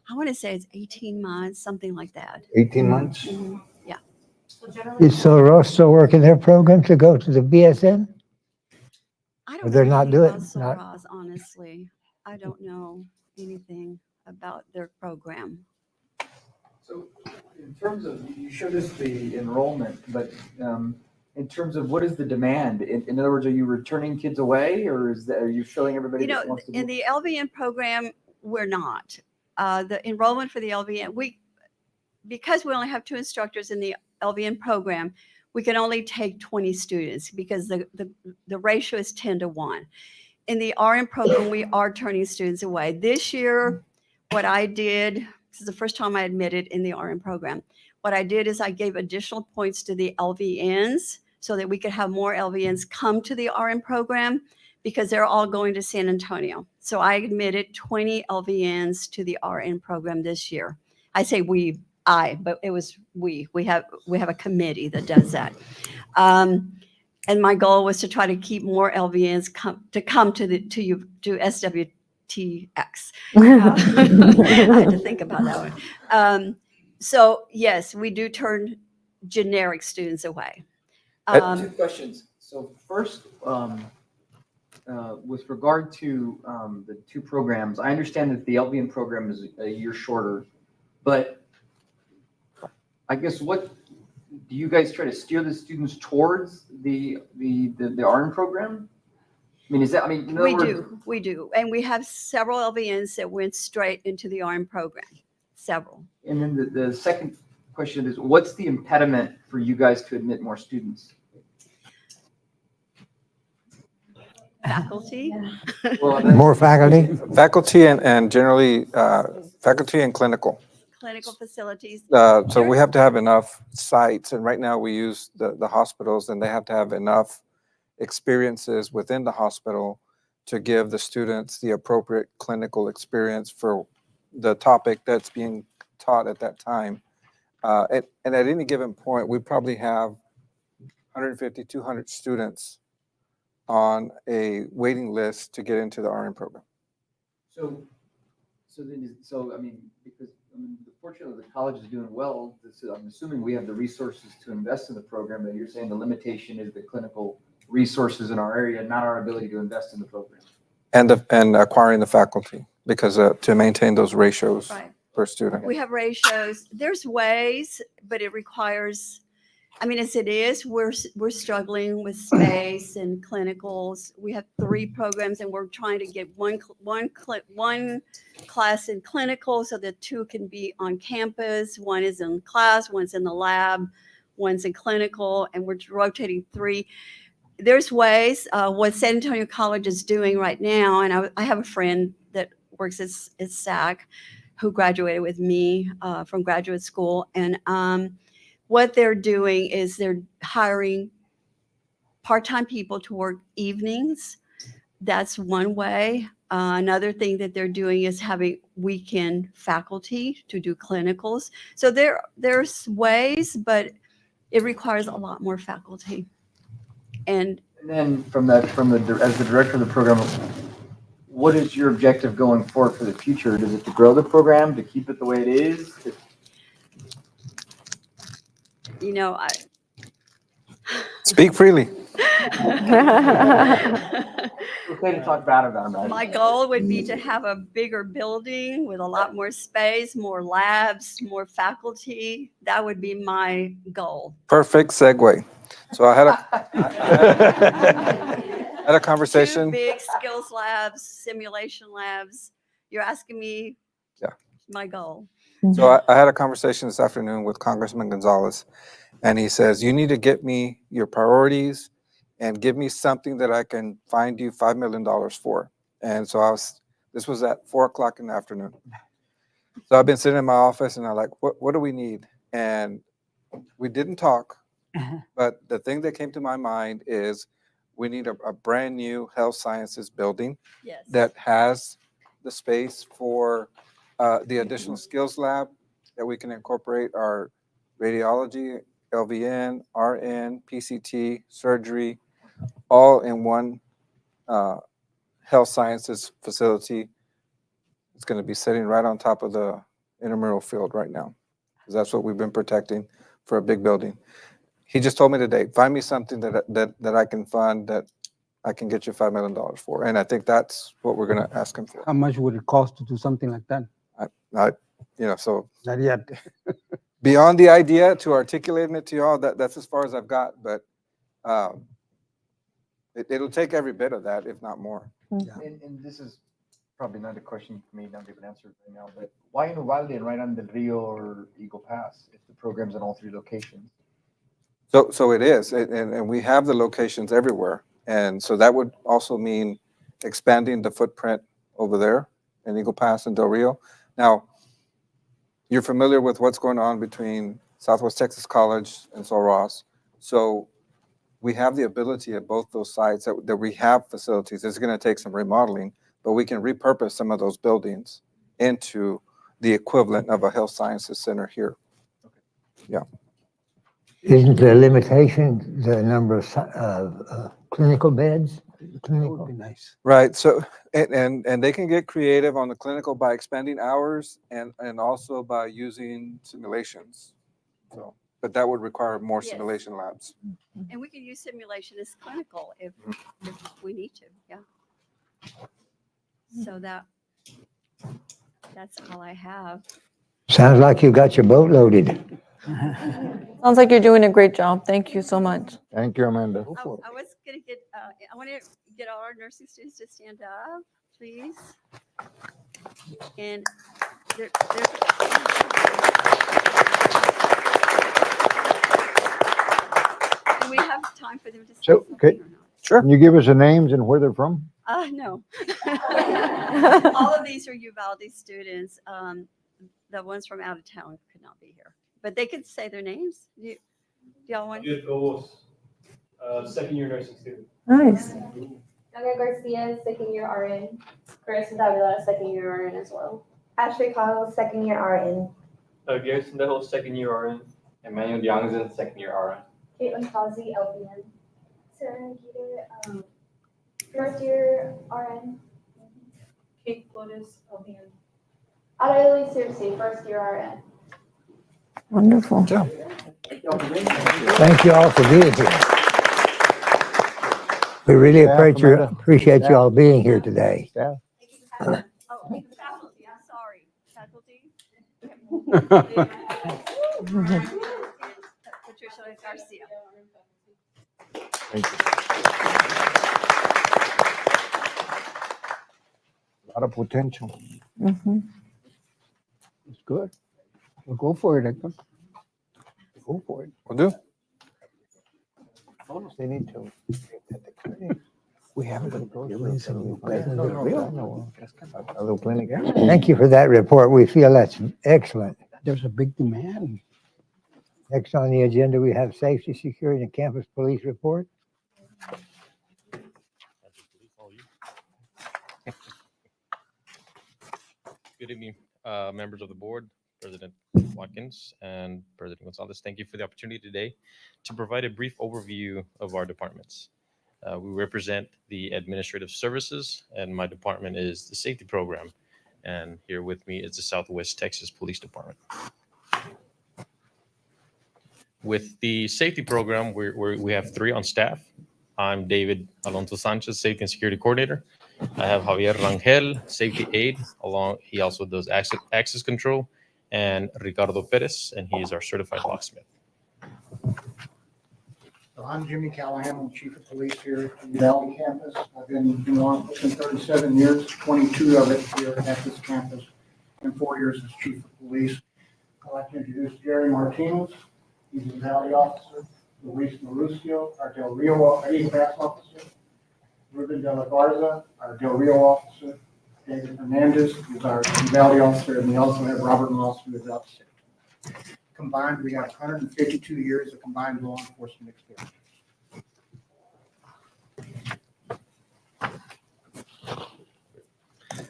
Speaker 9: I want to say it's 18 months, something like that.
Speaker 5: 18 months?
Speaker 9: Mhm. Yeah.
Speaker 4: Is Sol Ross still working their program to go to the BSN?
Speaker 9: I
Speaker 4: Or
Speaker 9: don't
Speaker 4: they're
Speaker 9: know
Speaker 4: not
Speaker 9: anything
Speaker 4: doing,
Speaker 9: about
Speaker 4: not,
Speaker 9: Soros, honestly. I don't know anything about their program.
Speaker 10: So in terms of, you showed us the enrollment, but in terms of what is the demand? In other words, are you returning kids away, or are you filling everybody
Speaker 9: You know,
Speaker 10: that wants to
Speaker 9: in
Speaker 10: go?
Speaker 9: the LVN program, we're not. The enrollment for the LVN, because we only have 2 instructors in the LVN program, we can only take 20 students because the ratio is 10-1. In the RN program, we are turning students away. This year, what I did, this is the first time I admitted in the RN program. What I did is I gave additional points to the LVNs so that we could have more LVNs come to the RN program because they're all going to San Antonio. So I admitted 20 LVNs to the RN program this year. I say but it was we. We have a committee that does that. And my goal was to try to keep more LVNs come to SWTX. I had to think about that one. So yes, we do turn generic students away.
Speaker 10: Two questions. So first, with regard to the 2 programs, I understand that the LVN program is a year shorter, but I guess what do you guys try to steer the students towards the RN program? I mean, is that, I mean, in other words,
Speaker 9: We do. And we have several LVNs that went straight into the RN program, several.
Speaker 10: and then the second question is, what's the impediment for you guys to admit more students?
Speaker 9: Faculty.
Speaker 10: Well,
Speaker 4: more faculty?
Speaker 3: Faculty and generally, faculty and clinical.
Speaker 9: Clinical facilities.
Speaker 3: So we have to have enough sites, and right now we use the hospitals, and they have to have enough experiences within the hospital to give the students the appropriate clinical experience for the topic that's being taught at that time. And at any given point, we probably have 150, 200 students on a waiting list to get into the RN program.
Speaker 10: So I mean, because fortunately the college is doing well. I'm assuming we have the resources to invest in the program, but you're saying the limitation is the clinical resources in our area, not our ability to invest in the program.
Speaker 3: And acquiring the faculty, because to maintain those ratios
Speaker 9: Right.
Speaker 3: per student.
Speaker 9: We have ratios. There's ways, but it requires, I mean, as it is, we're struggling with space and clinicals. We have 3 programs, and we're trying to get one class in clinical so that 2 can be on campus. 1 is in class, 1's in the lab, 1's in clinical, and we're rotating 3. There's ways. What San Antonio College is doing right now, and I have a friend that works at SAC who graduated with me from graduate school, and what they're doing is they're hiring part-time people to work evenings. That's one way. Another thing that they're doing is having weekend faculty to do clinicals. So there's ways, but it requires a lot more faculty. And
Speaker 10: then as the director of the program, what is your objective going forward for the future? Is it to grow the program, to keep it the way it is?
Speaker 9: you know,
Speaker 3: Speak freely.
Speaker 10: Okay to talk bad about them.
Speaker 9: My goal would be to have a bigger building with a lot more space, more labs, more faculty. That would be my goal.
Speaker 3: Perfect segue. So I had a conversation.
Speaker 9: 2 big skills labs, simulation labs. You're asking me my goal.
Speaker 3: So I had a conversation this afternoon with Congressman Gonzalez, and he says, you need to get me your priorities and give me something that I can find you $5 million for. And so this was at 4:00 in the afternoon. So I've been sitting in my office and I'm like, what do we need? And we didn't talk, but the thing that came to my mind is we need a brand new health sciences building that has the space for the additional skills lab that we can incorporate our radiology, LVN, RN, PCT, surgery, all in one health sciences facility. It's going to be sitting right on top of the intramural field right now, because that's what we've been protecting for a big building. He just told me today, find me something that I can fund that I can get you $5 million for. And I think that's what we're going to ask him for.
Speaker 2: How much would it cost to do something like that?
Speaker 3: So
Speaker 2: Not yet.
Speaker 3: beyond the idea to articulating it to y'all, that's as far as I've got, but it'll take every bit of that, if not more.
Speaker 7: And this is probably not a question you may not be able to answer right now, but why in Uvalde and right on Del Rio or Eagle Pass if the program's in all three locations?
Speaker 3: So it is, and we have the locations everywhere. And so that would also mean expanding the footprint over there in Eagle Pass and Del Rio. Now, you're familiar with what's going on between Southwest Texas College and Sul Ross. So we have the ability at both those sites that we have facilities. It's going to take some remodeling, but we can repurpose some of those buildings into the equivalent of a health sciences center here. Yeah.
Speaker 4: Isn't the limitation the number of clinical beds?
Speaker 2: That would be nice.
Speaker 3: Right. So, and they can get creative on the clinical by expanding hours and also by using simulations. So, but that would require more
Speaker 9: Yes.
Speaker 3: simulation labs.
Speaker 9: And we can use simulation as clinical if we need to, yeah. So that's all I have.
Speaker 4: Sounds like you got your boat loaded.
Speaker 13: Sounds like you're doing a great job. Thank you so much.
Speaker 5: Thank you, Amanda.
Speaker 9: I was gonna get, I want to get all our nursing students to stand up, please. And do we have time for them to say
Speaker 5: So,
Speaker 9: something
Speaker 5: okay.
Speaker 9: or not?
Speaker 3: Sure.
Speaker 5: Can you give us the names and where they're from?
Speaker 9: No. All of these are Uvalde students. The ones from out of town could not be here, but they could say their names. Do y'all want?
Speaker 6: Second year nursing student.
Speaker 13: Nice.
Speaker 14: Nadia Garcia, second year RN. Chris Davila, second year RN as well. Ashley Kyle, second year RN.
Speaker 6: Gary Sendejo, second year RN. Emmanuel Youngson, second year RN.
Speaker 14: Caitlin Causey, LPN. Sarah Nikita, first year RN. Kate Flores, LPN. Adelaide Circe, first year RN.
Speaker 13: Wonderful.
Speaker 4: Thank you all for being here. We really
Speaker 5: Staff, Amanda.
Speaker 4: appreciate you all being here today.
Speaker 5: Staff.
Speaker 9: Oh, faculty, I'm sorry. Faculty. Patricia Garcia.
Speaker 5: Thank you. A lot of potential.
Speaker 13: Mhm.
Speaker 2: It's good. Well, go for it, Hector. Go for it.
Speaker 3: Will do.
Speaker 5: They need to.
Speaker 2: We haven't got to go through it.
Speaker 5: Other clinic.
Speaker 4: Thank you for that report. We feel that's excellent.
Speaker 2: There's a big demand.
Speaker 4: Next on the agenda, we have safety, security, and campus police report.
Speaker 15: Good evening, members of the board, President Watkins and President Gonzalez. Thank you for the opportunity today to provide a brief overview of our departments. We represent the administrative services, and my department is the safety program. And here with me is the Southwest Texas Police Department. With the safety program, we have 3 on staff. I'm David Alonso Sanchez, Safety and Security Coordinator. I have Javier Rangel, Safety Aide, he also does access control, and Ricardo Perez, and he is our certified locksmith.
Speaker 8: So I'm Jimmy Callahan, I'm Chief of Police here at the Valley campus. I've been in law enforcement 37 years, 22 of it here at this campus, and 4 years as Chief of Police. I'd like to introduce Jerry Martinez. He's the Valley officer. Luis Mauricio, our Del Rio Eagle Pass officer. Ruben De La Garza, our Del Rio officer. David Hernandez is our Valley officer, and we also have Robert Moss, who is out sick. Combined, we have 152 years of combined law enforcement experience.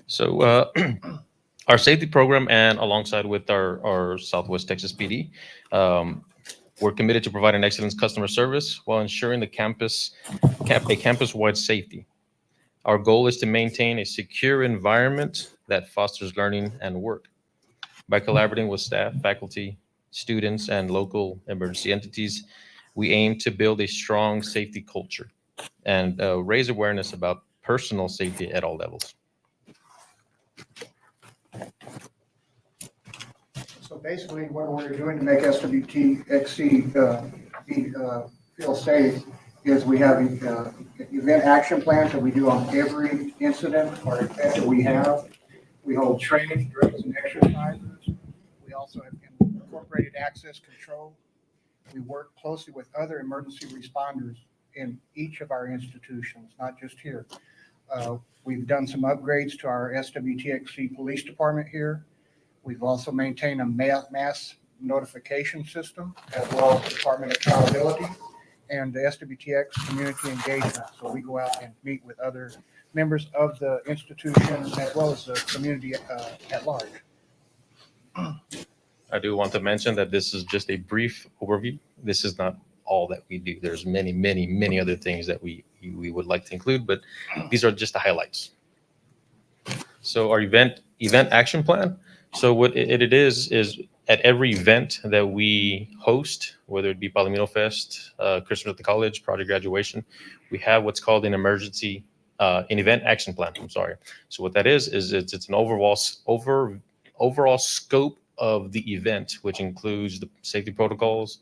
Speaker 15: So our safety program, and alongside with our Southwest Texas PD, we're committed to providing excellent customer service while ensuring the campus-wide safety. Our goal is to maintain a secure environment that fosters learning and work. By collaborating with staff, faculty, students, and local emergency entities, we aim to build a strong safety culture and raise awareness about personal safety at all levels.
Speaker 8: So basically, what we're doing to make SWTXC feel safe is we have event action plans that we do on every incident or event that we have. We hold training, drills, and exercises. We also have incorporated access control. We work closely with other emergency responders in each of our institutions, not just here. We've done some upgrades to our SWTXC Police Department here. We've also maintained a mass notification system as well as Department of Accountability and the SWTX Community Engagement. So we go out and meet with other members of the institution as well as the community at large.
Speaker 15: I do want to mention that this is just a brief overview. This is not all that we do. There's many, many, many other things that we would like to include, but these are just the highlights. So our event action plan. So what it is at every event that we host, whether it be Palomino Fest, Christmas at the College, project graduation, we have what's called an emergency, an event action plan. I'm sorry. So what that is it's an overall scope of the event, which includes the safety protocols,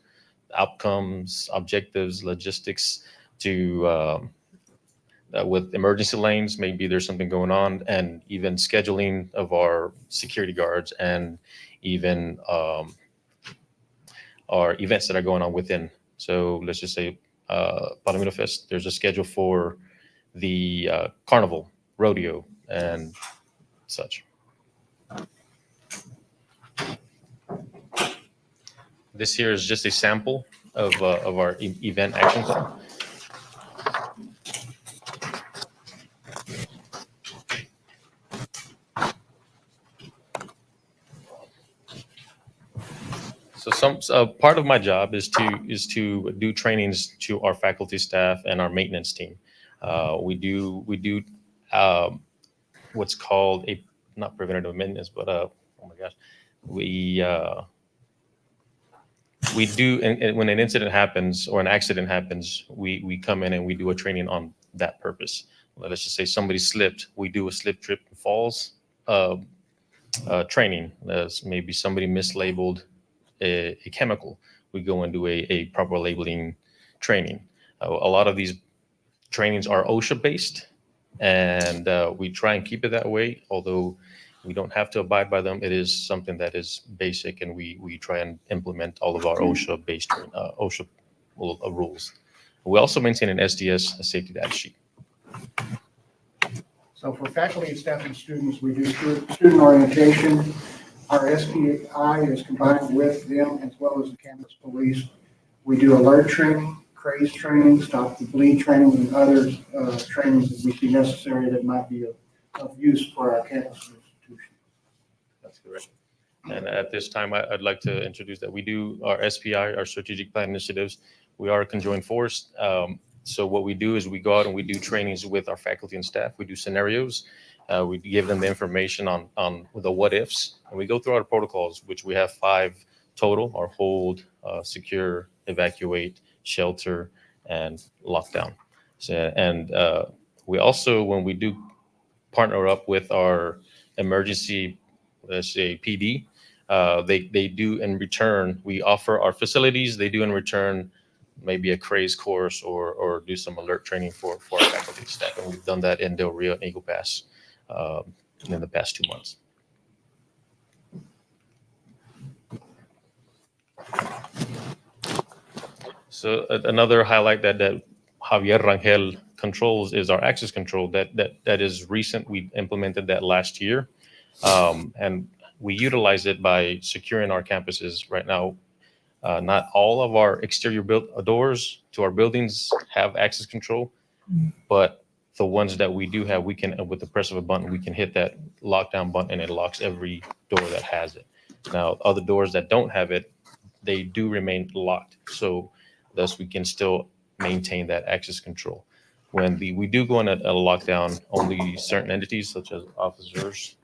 Speaker 15: outcomes, objectives, logistics, to with emergency lanes, maybe there's something going on, and even scheduling of our security guards, and even our events that are going on within. So let's just say Palomino Fest, there's a schedule for the carnival, rodeo, and such. This here is just a sample of our event action plan. So part of my job is to do trainings to our faculty, staff, and our maintenance team. We do what's called not preventative maintenance, but oh my gosh, we do, and when an incident happens or an accident happens, we come in and we do a training on that purpose. Let's just say somebody slipped, we do a slip, trip, and falls training. Maybe somebody mislabeled a chemical. We go and do a proper labeling training. A lot of these trainings are OSHA based, and we try and keep it that way, although we don't have to abide by them. It is something that is basic, and we try and implement all of our OSHA based OSHA rules. We also maintain an SDS, a safety data sheet.
Speaker 8: So for faculty and staff and students, we do student orientation. Our SPI is combined with them as well as the campus police. We do alert training, craze training, stop the bleed training, and other trainings that we see necessary that might be of use for our campus institution.
Speaker 15: That's correct. And at this time, I'd like to introduce that we do our SPI, our strategic plan initiatives. We are a conjoined force. So what we do is we go out and we do trainings with our faculty and staff. We do scenarios. We give them the information on the what ifs, and we go through our protocols, which we have 5 total: our hold, secure, evacuate, shelter, and lockdown. So, and we also, when we do partner up with our emergency, let's say PD, they do in return, we offer our facilities, they do in return maybe a craze course or do some alert training for our faculty and staff. And we've done that in Del Rio and Eagle Pass in the past 2 months. So another highlight that Javier Rangel controls is our access control. That is recent. We implemented that last year, and we utilize it by securing our campuses. Right now, not all of our exterior doors to our buildings have access control, but the ones that we do have, we can, with the press of a button, we can hit that lockdown button and it locks every door that has it. Now, other doors that don't have it, they do remain locked. So thus we can still maintain that access control. When we do go in a lockdown, only certain entities such as officers,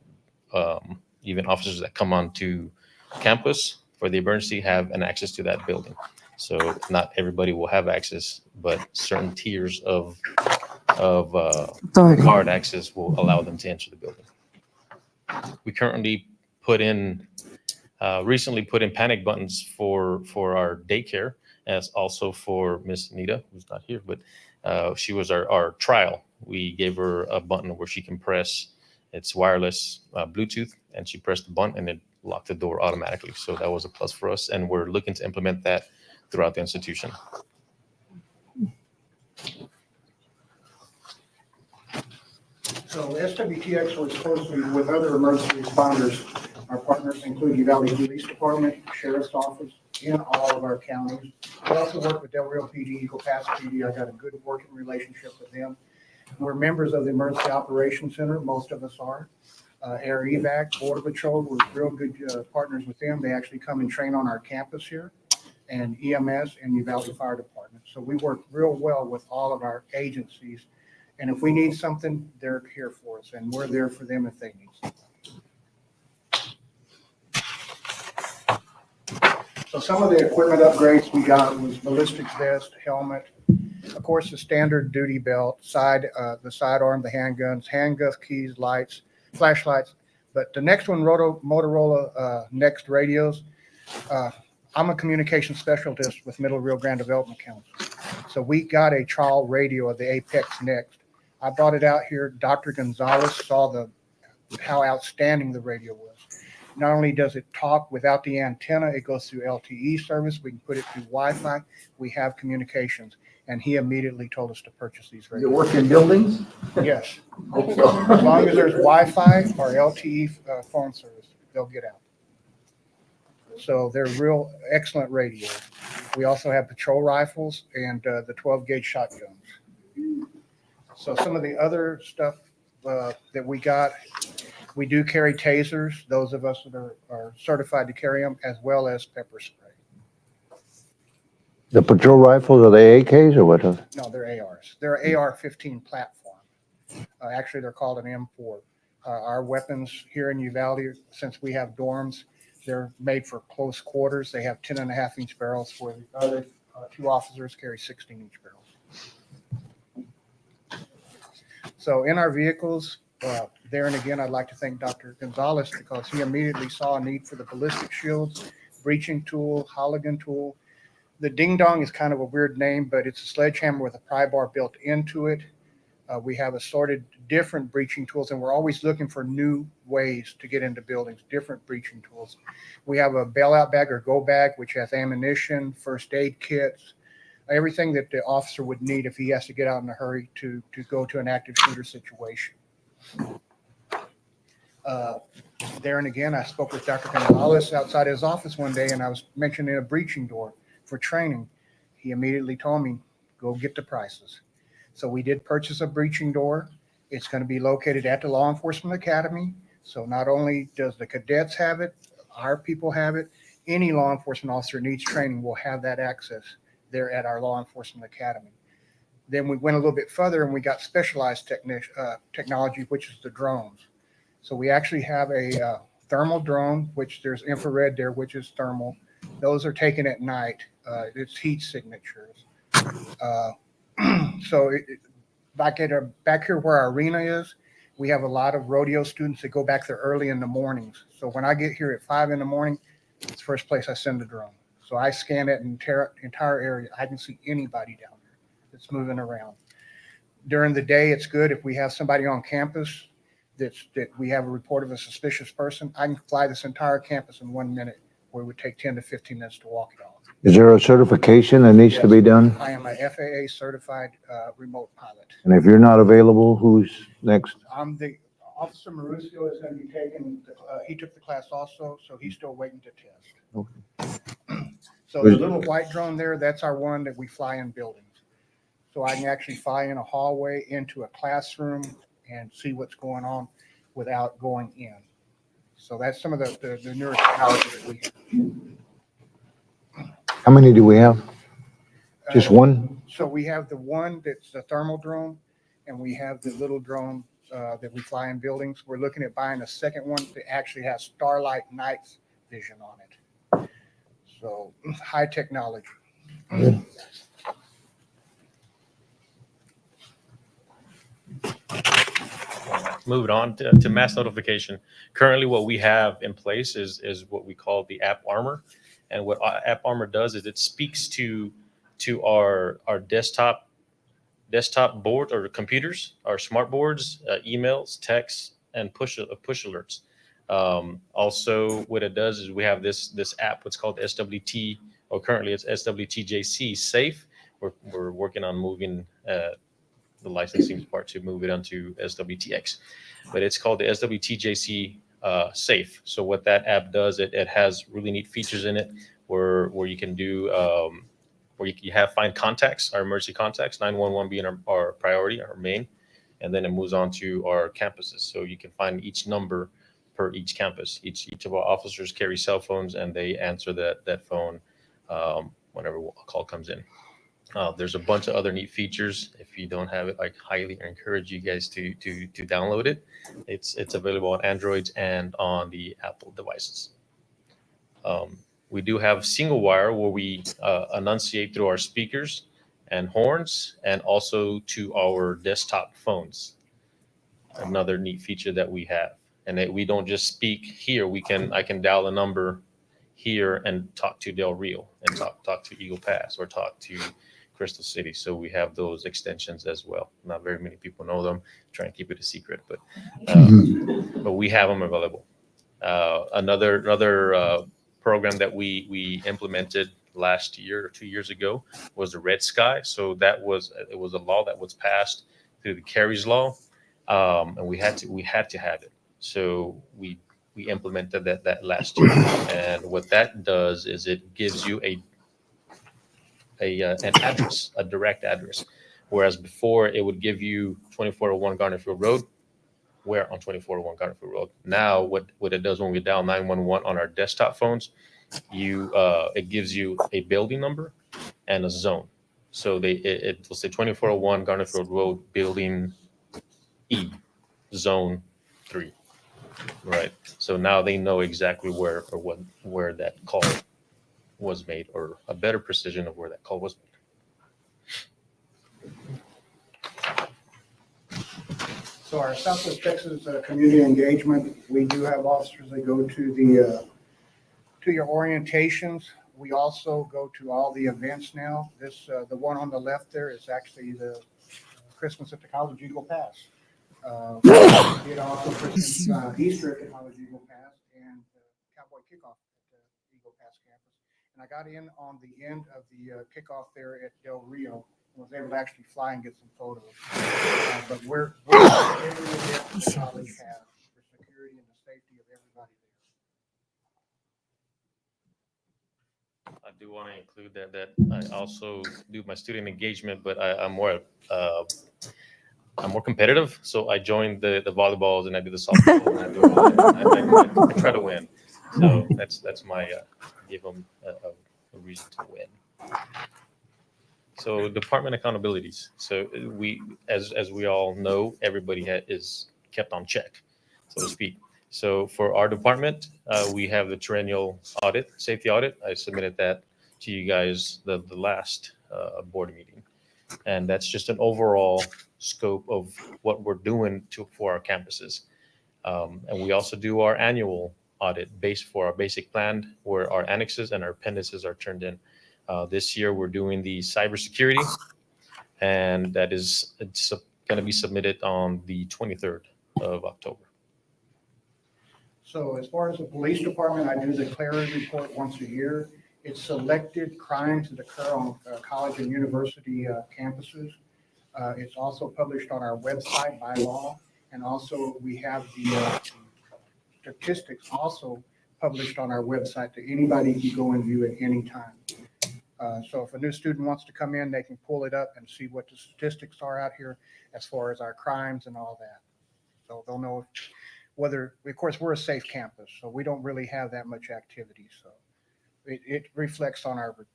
Speaker 15: even officers that come onto campus for the emergency have an access to that building. So not everybody will have access, but certain tiers of
Speaker 13: Authority.
Speaker 15: card access will allow them to enter the building. We currently recently put in panic buttons for our daycare, as also for Miss Nita, who's not here, but she was our trial. We gave her a button where she can press, it's wireless Bluetooth, and she pressed the button and it locked the door automatically. So that was a plus for us, and we're looking to implement that throughout the institution.
Speaker 16: So SWTX works closely with other emergency responders. Our partners include Uvalde Police Department, Sheriff's Office, in all of our counties. We also work with Del Rio PD, Eagle Pass PD. I got a good working relationship with them. We're members of the Emergency Operations Center. Most of us are. Air Evac, Border Patrol, we're real good partners with them. They actually come and train on our campus here, and EMS and Uvalde Fire Department. So we work real well with all of our agencies. And if we need something, they're here for us, and we're there for them if they need something. So some of the equipment upgrades we got was ballistics vest, helmet, of course, the standard duty belt, the sidearm, the handguns, keys, lights, flashlights. But the next one, Motorola Next radios. I'm a communication specialist with Middle Rio Grande Development Council. So we got a trial radio of the Apex Next. I brought it out here. Dr. Gonzalez saw how outstanding the radio was. Not only does it talk without the antenna, it goes through LTE service. We can put it through Wi-Fi. We have communications. And he immediately told us to purchase these radios.
Speaker 10: Does it work in buildings?
Speaker 16: Yes. As long as there's Wi-Fi or LTE phone service, they'll get out. So they're real excellent radios. We also have patrol rifles and the 12-gauge shotguns. So some of the other stuff that we got, we do carry tasers, those of us that are certified to carry them, as well as pepper spray.
Speaker 5: The patrol rifles, are they AKs or what?
Speaker 16: No, they're ARs. They're an AR-15 platform. Actually, they're called an M4. Our weapons here in Uvalde, since we have dorms, they're made for close quarters. They have 10.5-inch barrels, where the other two officers carry 16-inch barrels. So in our vehicles, there and again, I'd like to thank Dr. Gonzalez because he immediately saw a need for the ballistic shields, breaching tool, Halligan tool. The Ding Dong is kind of a weird name, but it's a sledgehammer with a pry bar built into it. We have assorted different breaching tools, and we're always looking for new ways to get into buildings, different breaching tools. We have a bailout bag or go bag, which has ammunition, first aid kits, everything that the officer would need if he has to get out in a hurry to go to an active shooter situation. There and again, I spoke with Dr. Gonzalez outside his office one day, and I was mentioning a breaching door for training. He immediately told me, go get the prices. So we did purchase a breaching door. It's going to be located at the Law Enforcement Academy. So not only does the cadets have it, our people have it, any law enforcement officer needs training will have that access there at our Law Enforcement Academy. Then we went a little bit further and we got specialized technology, which is the drones. So we actually have a thermal drone, which there's infrared there, which is thermal. Those are taken at night. It's heat signatures. So back here where our arena is, we have a lot of rodeo students that go back there early in the mornings. So when I get here at 5 in the morning, it's the first place I send a drone. So I scan that entire area. I can see anybody down there that's moving around. During the day, it's good if we have somebody on campus that we have a report of a suspicious person. I can fly this entire campus in 1 minute, where it would take 10 to 15 minutes to walk it off.
Speaker 5: Is there a certification that needs to be done?
Speaker 16: I am a FAA certified remote pilot.
Speaker 5: And if you're not available, who's next?
Speaker 16: Officer Mauricio is going to be taking, he took the class also, so he's still waiting to test.
Speaker 5: Okay.
Speaker 16: So the little white drone there, that's our one that we fly in buildings. So I can actually fly in a hallway into a classroom and see what's going on without going in. So that's some of the newer technology that we have.
Speaker 5: How many do we have? Just one?
Speaker 16: So we have the one that's the thermal drone, and we have the little drone that we fly in buildings. We're looking at buying a second one that actually has starlight night vision on it. So high technology.
Speaker 15: Moving on to mass notification. Currently, what we have in place is what we call the App Armor. And what App Armor does is it speaks to our desktop board or computers, our smart boards, emails, texts, and push alerts. Also, what it does is we have this app, what's called SWT, or currently it's SWTJC Safe. We're working on moving the licensing part to move it onto SWTX, but it's called the SWTJC Safe. So what that app does, it has really neat features in it where you can do where you have find contacts, our emergency contacts, 911 being our priority, our main, and then it moves on to our campuses. So you can find each number per each campus. Each of our officers carry cell phones, and they answer that phone whenever a call comes in. There's a bunch of other neat features. If you don't have it, I highly encourage you guys to download it. It's available on Androids and on the Apple devices. We do have single wire where we enunciate through our speakers and horns, and also to our desktop phones. Another neat feature that we have, and that we don't just speak here. I can dial a number here and talk to Del Rio, and talk to Eagle Pass, or talk to Crystal City. So we have those extensions as well. Not very many people know them. Try and keep it a secret, but we have them available. Another program that we implemented last year or 2 years ago was the Red Sky. So it was a law that was passed through the Carries Law, and we had to have it. So we implemented that last year, and what that does is it gives you an address, a direct address, whereas before it would give you 2401 Garnerfield Road. Where on 2401 Garnerfield Road. Now, what it does when we dial 911 on our desktop phones, it gives you a building number and a zone. So it will say 2401 Garnerfield Road, Building E, Zone 3. Right. So now they know exactly where that call was made, or a better precision of where that call was made.
Speaker 16: So our Southwest Texas community engagement, we do have officers that go to your orientations. We also go to all the events now. The one on the left there is actually the Christmas at the College Eagle Pass. It also Christmas Easter at the College Eagle Pass, and Cowboy Kickoff at the Eagle Pass campus. And I got in on the end of the kickoff there at Del Rio. Was able to actually fly and get some photos. But we're every event the college has for security and the safety of everybody there.
Speaker 15: I do want to include that I also do my student engagement, but I'm more competitive. So I joined the volleyballs, and I do the softball, and I do all that. I try to win. So that's my give them a reason to win. So department accountabilities. So we, as we all know, everybody is kept on check, so to speak. So for our department, we have the triennial audit, safety audit. I submitted that to you guys the last board meeting, and that's just an overall scope of what we're doing for our campuses. And we also do our annual audit based for our basic plan, where our annexes and our appendices are turned in. This year, we're doing the cybersecurity, and it's going to be submitted on the 23rd of October.
Speaker 16: So as far as the police department, I do the clarity report once a year. It's selected crimes that occur on college and university campuses. It's also published on our website by law, and also we have the statistics also published on our website that anybody can go and view at any time. So if a new student wants to come in, they can pull it up and see what the statistics are out here as far as our crimes and all that. So they'll know whether, of course, we're a safe campus, so we don't really have that much activity. So it reflects on our reports.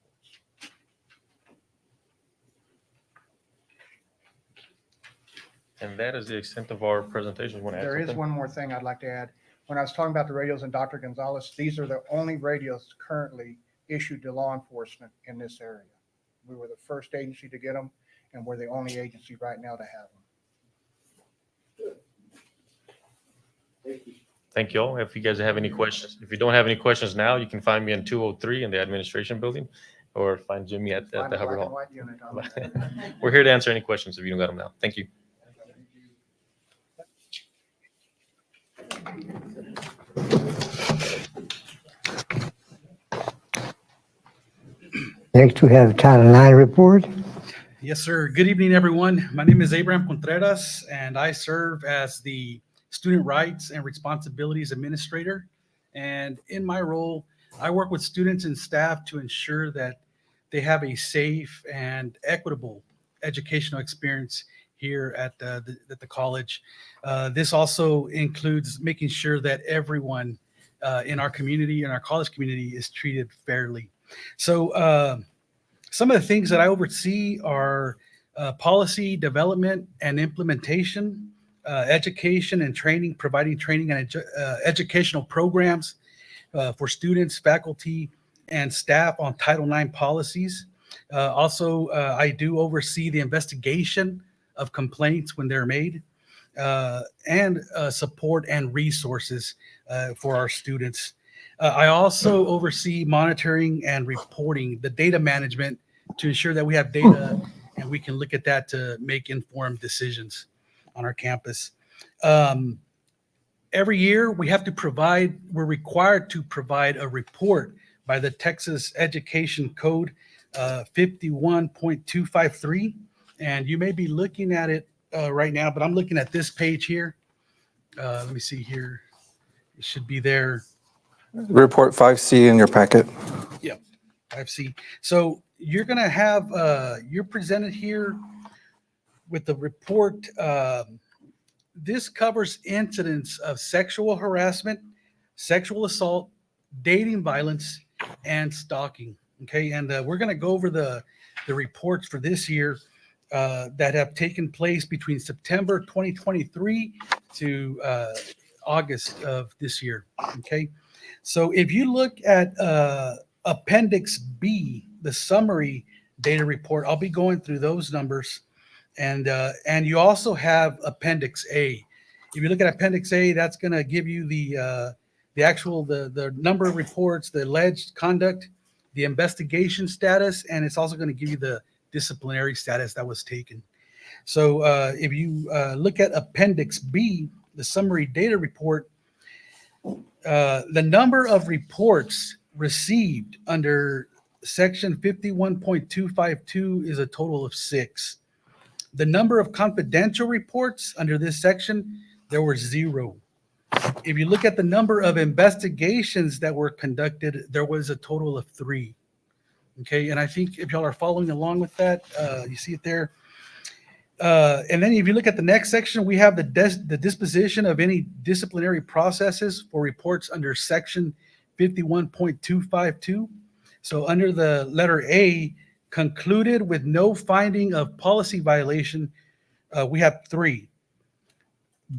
Speaker 15: And that is the extent of our presentation.
Speaker 16: There is one more thing I'd like to add. When I was talking about the radios and Dr. Gonzalez, these are the only radios currently issued to law enforcement in this area. We were the first agency to get them, and we're the only agency right now to have them.
Speaker 15: Thank you all. If you guys have any questions, if you don't have any questions now, you can find me in 203 in the administration building, or find Jimmy at
Speaker 16: Find
Speaker 15: the
Speaker 16: a
Speaker 15: Hubbard
Speaker 16: black and
Speaker 15: Hall.
Speaker 16: white unit on it.
Speaker 15: We're here to answer any questions if you don't got them now. Thank you.
Speaker 4: Next, we have Title IX report.
Speaker 17: Yes, sir. Good evening, everyone. My name is Abraham Contreras, and I serve as the Student Rights and Responsibilities Administrator. And in my role, I work with students and staff to ensure that they have a safe and equitable educational experience here at the college. This also includes making sure that everyone in our community, in our college community, is treated fairly. So some of the things that I oversee are policy development and implementation, education and training, providing training and educational programs for students, faculty, and staff on Title IX policies. Also, I do oversee the investigation of complaints when they're made, and support and resources for our students. I also oversee monitoring and reporting, the data management, to ensure that we have data and we can look at that to make informed decisions on our campus. Every year we're required to provide a report by the Texas Education Code 51.253. And you may be looking at it right now, but I'm looking at this page here. Let me see here. It should be there.
Speaker 3: Report 5C in your packet.
Speaker 17: Yep, 5C. So you're going to have, you're presented here with the report. This covers incidents of sexual harassment, sexual assault, dating violence, and stalking. Okay, and we're going to go over the reports for this year that have taken place between September 2023 to August of this year. Okay, so if you look at Appendix B, the summary data report, I'll be going through those numbers. And you also have Appendix A. If you look at Appendix A, that's going to give you the actual the number of reports, the alleged conduct, the investigation status, and it's also going to give you the disciplinary status that was taken. So if you look at Appendix B, the summary data report, the number of reports received under Section 51.252 is a total of 6. The number of confidential reports under this section, there were 0. If you look at the number of investigations that were conducted, there was a total of 3. Okay, and I think if y'all are following along with that, you see it there. And then if you look at the next section, we have the disposition of any disciplinary processes for reports under Section 51.252. So under the letter A, concluded with no finding of policy violation, we have 3.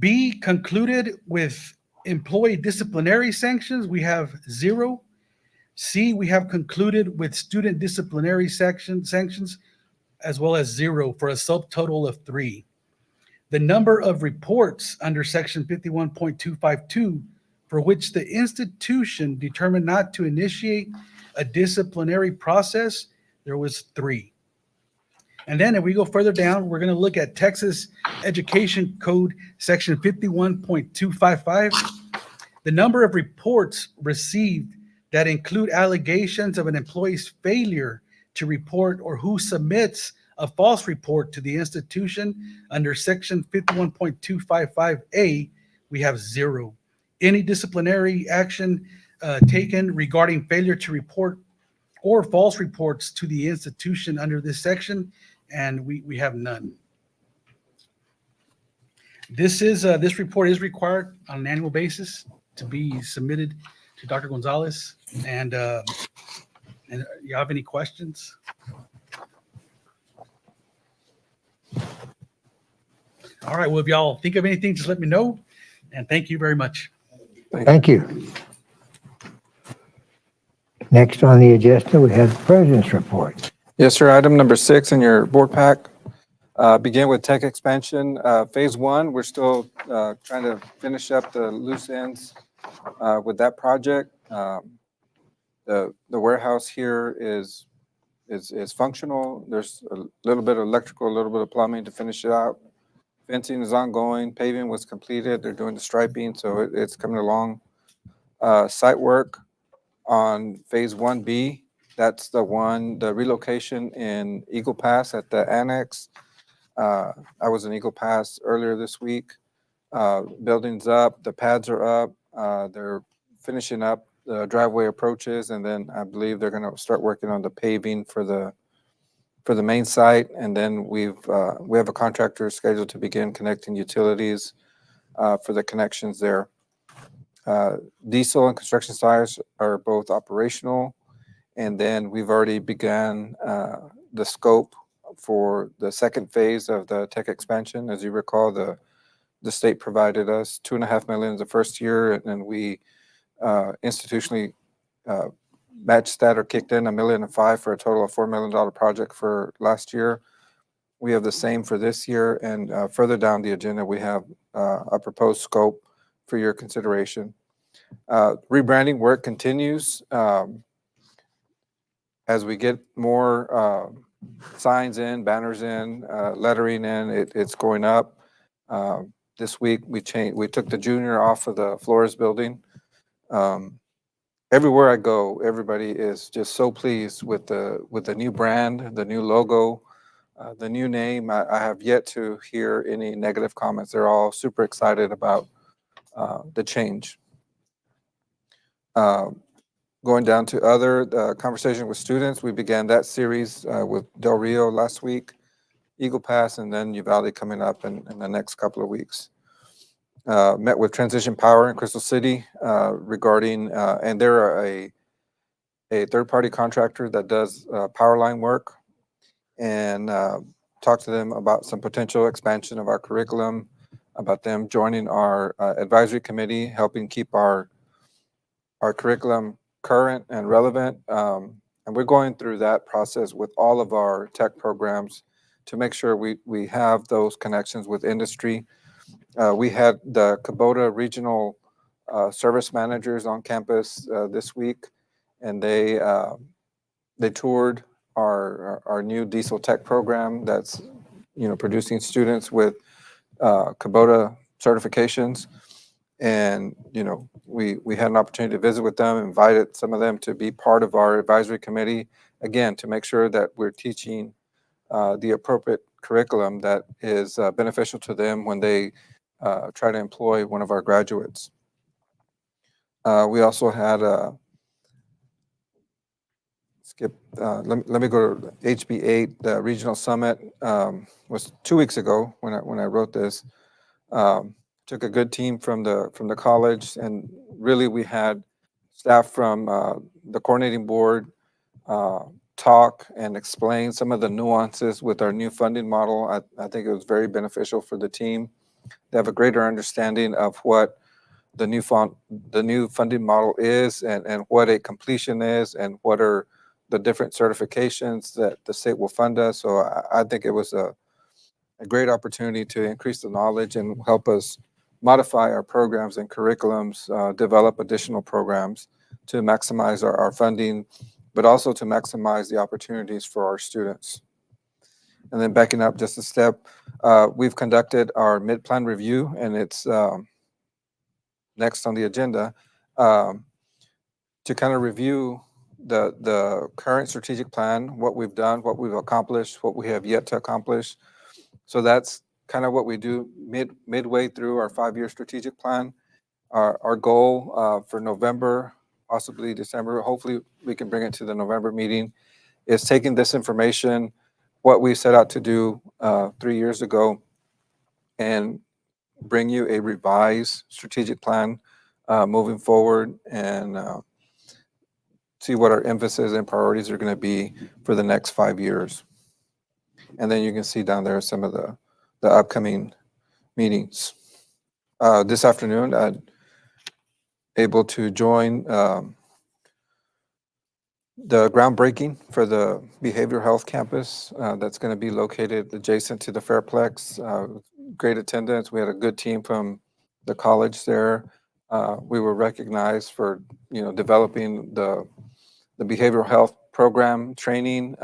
Speaker 17: B, concluded with employee disciplinary sanctions, we have 0. C, we have concluded with student disciplinary sanctions, as well as 0, for a subtotal of 3. The number of reports under Section 51.252 for which the institution determined not to initiate a disciplinary process, there was 3. And then if we go further down, we're going to look at Texas Education Code Section 51.255. The number of reports received that include allegations of an employee's failure to report or who submits a false report to the institution under Section 51.255A, we have 0. Any disciplinary action taken regarding failure to report or false reports to the institution under this section, and we have none. This report is required on an annual basis to be submitted to Dr. Gonzalez. And you have any questions? All right, well, if y'all think of anything, just let me know. And thank you very much.
Speaker 4: Thank you. Next on the agenda, we have the president's report.
Speaker 3: Yes, sir. Item number 6 in your board pack. Begin with tech expansion. Phase 1, we're still trying to finish up the loose ends with that project. The warehouse here is functional. There's a little bit of electrical, a little bit of plumbing to finish it out. Fencing is ongoing. Paving was completed. They're doing the striping, so it's coming along. Site work on phase 1B. That's the relocation in Eagle Pass at the annex. I was in Eagle Pass earlier this week. Building's up, the pads are up. They're finishing up the driveway approaches, and then I believe they're going to start working on the paving for the main site. And then we have a contractor scheduled to begin connecting utilities for the connections there. Diesel and construction sites are both operational. And then we've already begun the scope for the second phase of the tech expansion. As you recall, the state provided us $2.5 million the first year, and then we institutionally matched that or kicked in $1.5 million for a total of $4 million project for last year. We have the same for this year, and further down the agenda, we have a proposed scope for your consideration. Rebranding work continues. As we get more signs in, banners in, lettering in, it's going up. This week we took the junior off of the Flores building. Everywhere I go, everybody is just so pleased with the new brand, the new logo, the new name. I have yet to hear any negative comments. They're all super excited about the change. Going down to other conversation with students, we began that series with Del Rio last week, Eagle Pass, and then Uvalde coming up in the next couple of weeks. Met with Transition Power in Crystal City regarding, and they're a third-party contractor that does power line work, and talked to them about some potential expansion of our curriculum, about them joining our advisory committee, helping keep our curriculum current and relevant. And we're going through that process with all of our tech programs to make sure we have those connections with industry. We had the Kubota regional service managers on campus this week, and they toured our new diesel tech program that's producing students with Kubota certifications. And we had an opportunity to visit with them, invited some of them to be part of our advisory committee, again, to make sure that we're teaching the appropriate curriculum that is beneficial to them when they try to employ one of our graduates. We also had let me go to HB8. The regional summit was 2 weeks ago when I wrote this. Took a good team from the college, and really we had staff from the coordinating board talk and explain some of the nuances with our new funding model. I think it was very beneficial for the team. They have a greater understanding of what the new funding model is, and what a completion is, and what are the different certifications that the state will fund us. So I think it was a great opportunity to increase the knowledge and help us modify our programs and curriculums, develop additional programs to maximize our funding, but also to maximize the opportunities for our students. And then backing up just a step, we've conducted our mid-plan review, and it's next on the agenda to kind of review the current strategic plan, what we've done, what we've accomplished, what we have yet to accomplish. So that's kind of what we do midway through our 5-year strategic plan. Our goal for November, possibly December, hopefully we can bring it to the November meeting, is taking this information, what we set out to do 3 years ago, and bring you a revised strategic plan moving forward, and see what our emphasis and priorities are going to be for the next 5 years. And then you can see down there some of the upcoming meetings. This afternoon, I'm able to join the groundbreaking for the behavioral health campus that's going to be located adjacent to the Fairplex. Great attendance. We had a good team from the college there. We were recognized for developing the behavioral health program training.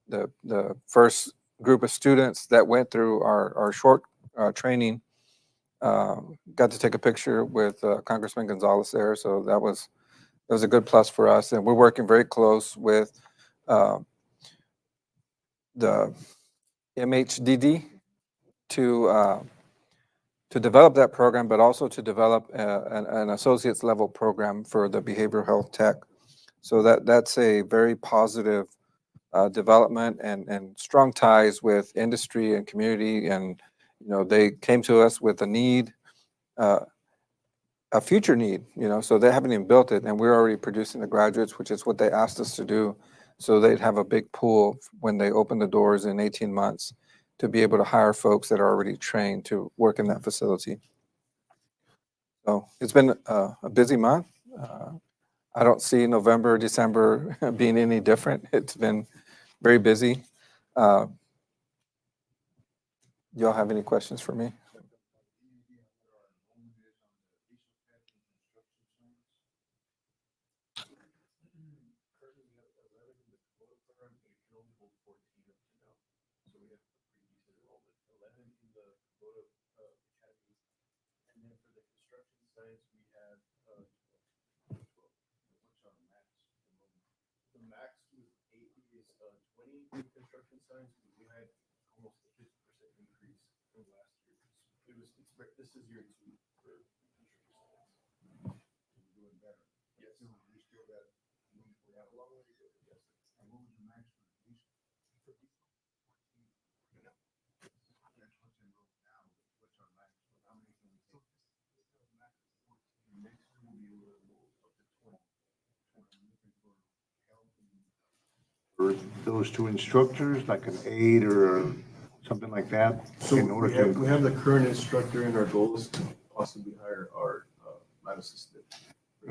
Speaker 3: The first group of students that went through our short training got to take a picture with Congressman Gonzalez there, so that was a good plus for us. And we're working very close with the MHDD to develop that program, but also to develop an associate's level program for the behavioral health tech. So that's a very positive development and strong ties with industry and community. And they came to us with a need, a future need. So they haven't even built it, and we're already producing the graduates, which is what they asked us to do. So they'd have a big pool when they open the doors in 18 months to be able to hire folks that are already trained to work in that facility. So it's been a busy month. I don't see November, December being any different. It's been very busy. Y'all have any questions for me?
Speaker 12: Construction science, we had almost a 50% increase from last year. This is year 2 for construction science. We're doing better. Yes. We still got, we have a long way to go. Yes. And what was the max for these? That's what's enrolled now. What's our max? How many can we take? The max will be up to 20. I'm looking for help for those two instructors, like an aide or something like that? So in order
Speaker 3: we
Speaker 12: have the current instructor, and our goal is to possibly hire our lab assistant.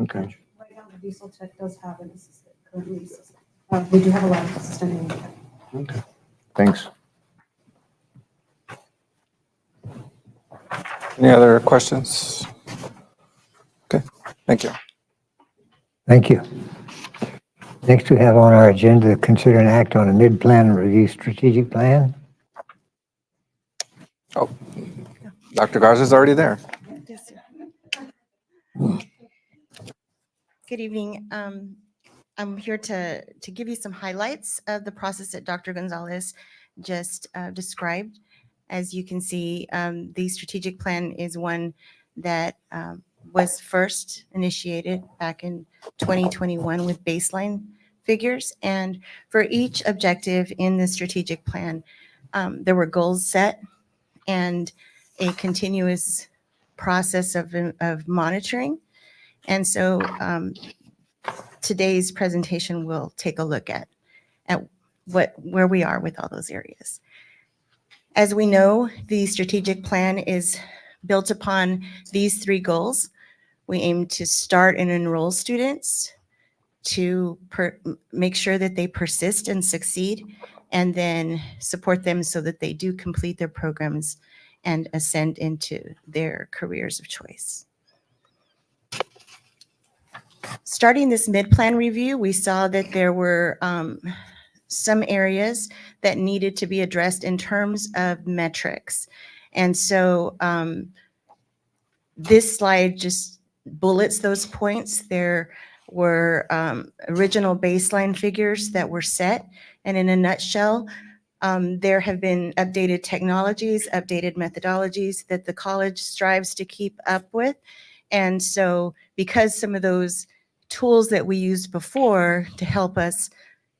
Speaker 3: Okay.
Speaker 18: Right now, the diesel tech does have an assistant, currently assistant. We do have a lab assistant in the tech.
Speaker 5: Okay, thanks.
Speaker 3: Any other questions? Okay, thank you.
Speaker 4: Thank you. Next, we have on our agenda to consider an act on a mid-plan and review strategic plan.
Speaker 3: Oh, Dr. Garza's already there.
Speaker 19: Good evening. I'm here to give you some highlights of the process that Dr. Gonzalez just described. As you can see, the strategic plan is one that was first initiated back in 2021 with baseline figures. And for each objective in the strategic plan, there were goals set and a continuous process of monitoring. And so today's presentation will take a look at where we are with all those areas. As we know, the strategic plan is built upon these 3 goals. We aim to start and enroll students, to make sure that they persist and succeed, and then support them so that they do complete their programs and ascend into their careers of choice. Starting this mid-plan review, we saw that there were some areas that needed to be addressed in terms of metrics. And so this slide just bullets those points. There were original baseline figures that were set. And in a nutshell, there have been updated technologies, updated methodologies that the college strives to keep up with. And so because some of those tools that we used before to help us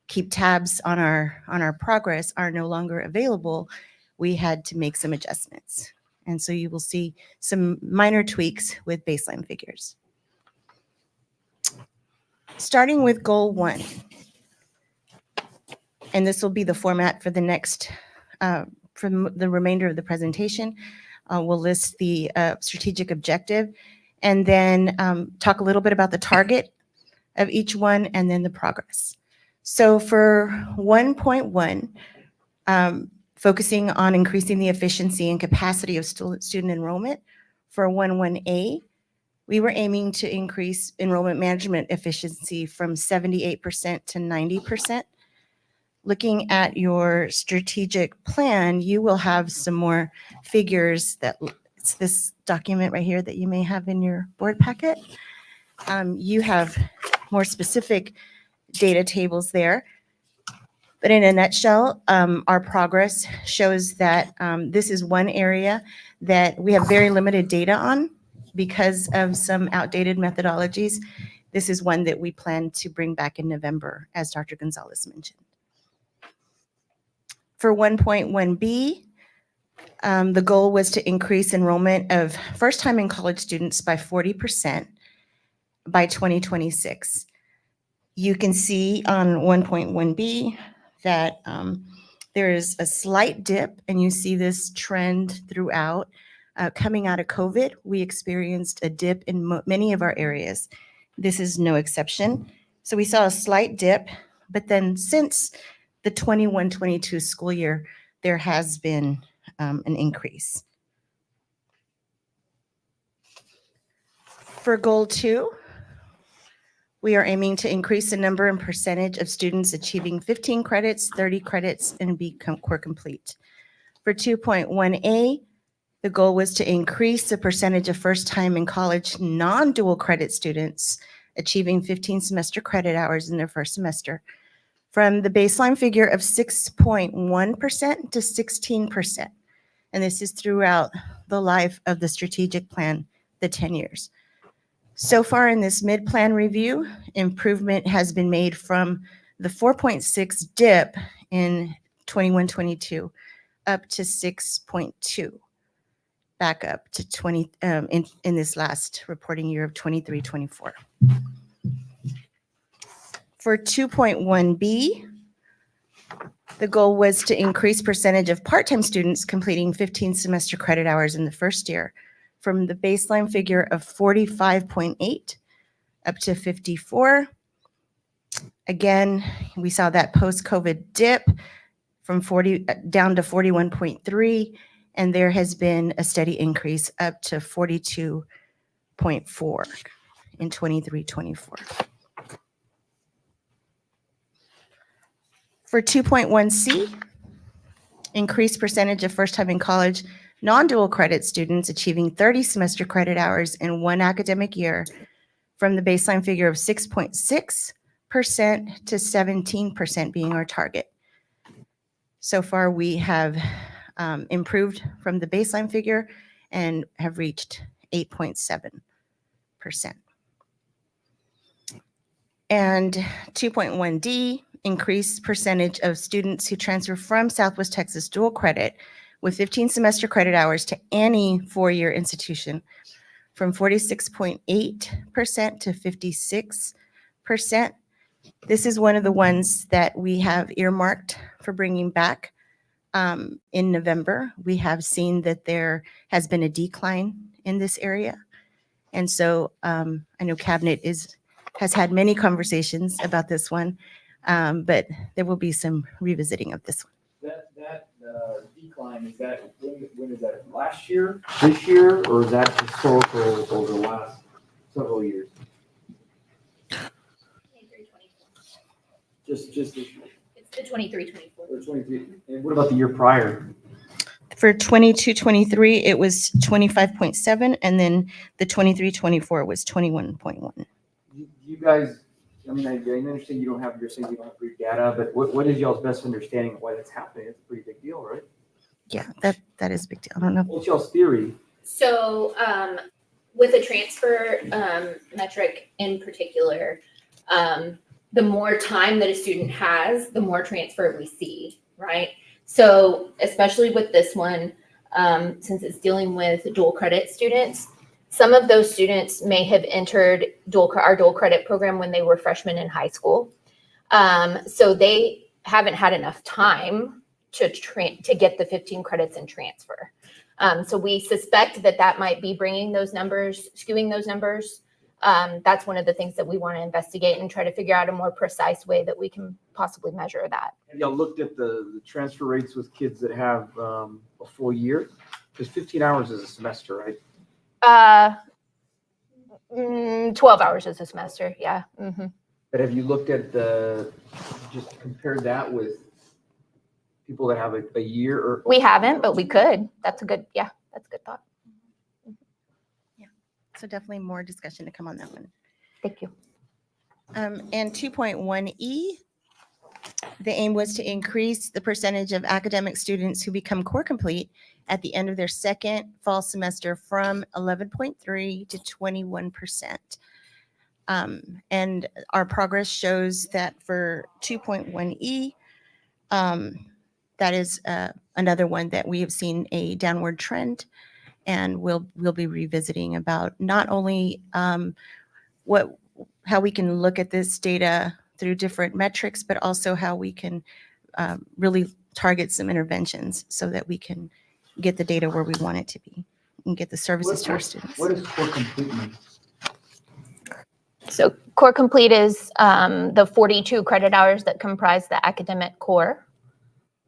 Speaker 19: keep tabs on our progress are no longer available, we had to make some adjustments. And so you will see some minor tweaks with baseline figures. Starting with goal 1. And this will be the format for the next, for the remainder of the presentation. We'll list the strategic objective and then talk a little bit about the target of each one and then the progress. So for 1.1, focusing on increasing the efficiency and capacity of student enrollment, for 11A, we were aiming to increase enrollment management efficiency from 78% to 90%. Looking at your strategic plan, you will have some more figures that it's this document right here that you may have in your board packet. You have more specific data tables there. But in a nutshell, our progress shows that this is one area that we have very limited data on because of some outdated methodologies. This is one that we plan to bring back in November, as Dr. Gonzalez mentioned. For 1.1B, the goal was to increase enrollment of first-time in college students by 40% by 2026. You can see on 1.1B that there is a slight dip, and you see this trend throughout. Coming out of COVID, we experienced a dip in many of our areas. This is no exception. So we saw a slight dip, but then since the 21-22 school year, there has been an increase. For goal 2, we are aiming to increase the number and percentage of students achieving 15 credits, 30 credits, and be core complete. For 2.1A, the goal was to increase the percentage of first-time in college non-dual credit students achieving 15 semester credit hours in their first semester from the baseline figure of 6.1% to 16%. And this is throughout the life of the strategic plan, the 10 years. So far in this mid-plan review, improvement has been made from the 4.6 dip in 21-22 up to 6.2, back up to 20 in this last reporting year of 23-24. For 2.1B, the goal was to increase percentage of part-time students completing 15 semester credit hours in the first year from the baseline figure of 45.8 up to 54. Again, we saw that post-COVID dip from 40 down to 41.3, and there has been a steady increase up to 42.4 in 23-24. For 2.1C, increased percentage of first time in college non-dual credit students achieving 30 semester credit hours in one academic year from the baseline figure of 6.6% to 17% being our target. So far, we have improved from the baseline figure and have reached 8.7%. And 2.1D, increased percentage of students who transfer from Southwest Texas dual credit with 15 semester credit hours to any four-year institution from 46.8% to 56%. This is one of the ones that we have earmarked for bringing back in November. We have seen that there has been a decline in this area. And so I know Cabinet has had many conversations about this one, but there will be some revisiting of this one.
Speaker 7: That decline, is that, when is that, last year, this year, or is that historical over the last several years? Just this year?
Speaker 14: It's the 23-24.
Speaker 7: Or 23, and what about the year prior?
Speaker 19: For 22-23, it was 25.7, and then the 23-24 was 21.1.
Speaker 7: You guys, I mean, I understand you don't have, you're saying you don't have great data, but what is y'all's best understanding of why that's happening? It's a pretty big deal, right?
Speaker 19: Yeah, that is a big deal. I don't know.
Speaker 7: What's y'all's theory?
Speaker 14: So with a transfer metric in particular, the more time that a student has, the more transfer we see, right? So especially with this one, since it's dealing with dual credit students, some of those students may have entered our dual credit program when they were freshmen in high school. So they haven't had enough time to get the 15 credits and transfer. So we suspect that might be bringing those numbers, skewing those numbers. That's one of the things that we want to investigate and try to figure out a more precise way that we can possibly measure that.
Speaker 10: Have y'all looked at the transfer rates with kids that have a full year? Because 15 hours is a semester, right?
Speaker 14: 12 hours is a semester, yeah.
Speaker 10: But have you looked at just compared that with people that have a year or?
Speaker 14: We haven't, but we could. That's a good thought.
Speaker 19: So definitely more discussion to come on that one.
Speaker 14: Thank you.
Speaker 19: And 2.1E, the aim was to increase the percentage of academic students who become core complete at the end of their second fall semester from 11.3 to 21%. And our progress shows that for 2.1E, that is another one that we have seen a downward trend, and we'll be revisiting about not only how we can look at this data through different metrics, but also how we can really target some interventions so that we can get the data where we want it to be and get the services to our students.
Speaker 10: What does core complete mean?
Speaker 14: So core complete is the 42 credit hours that comprise the academic core.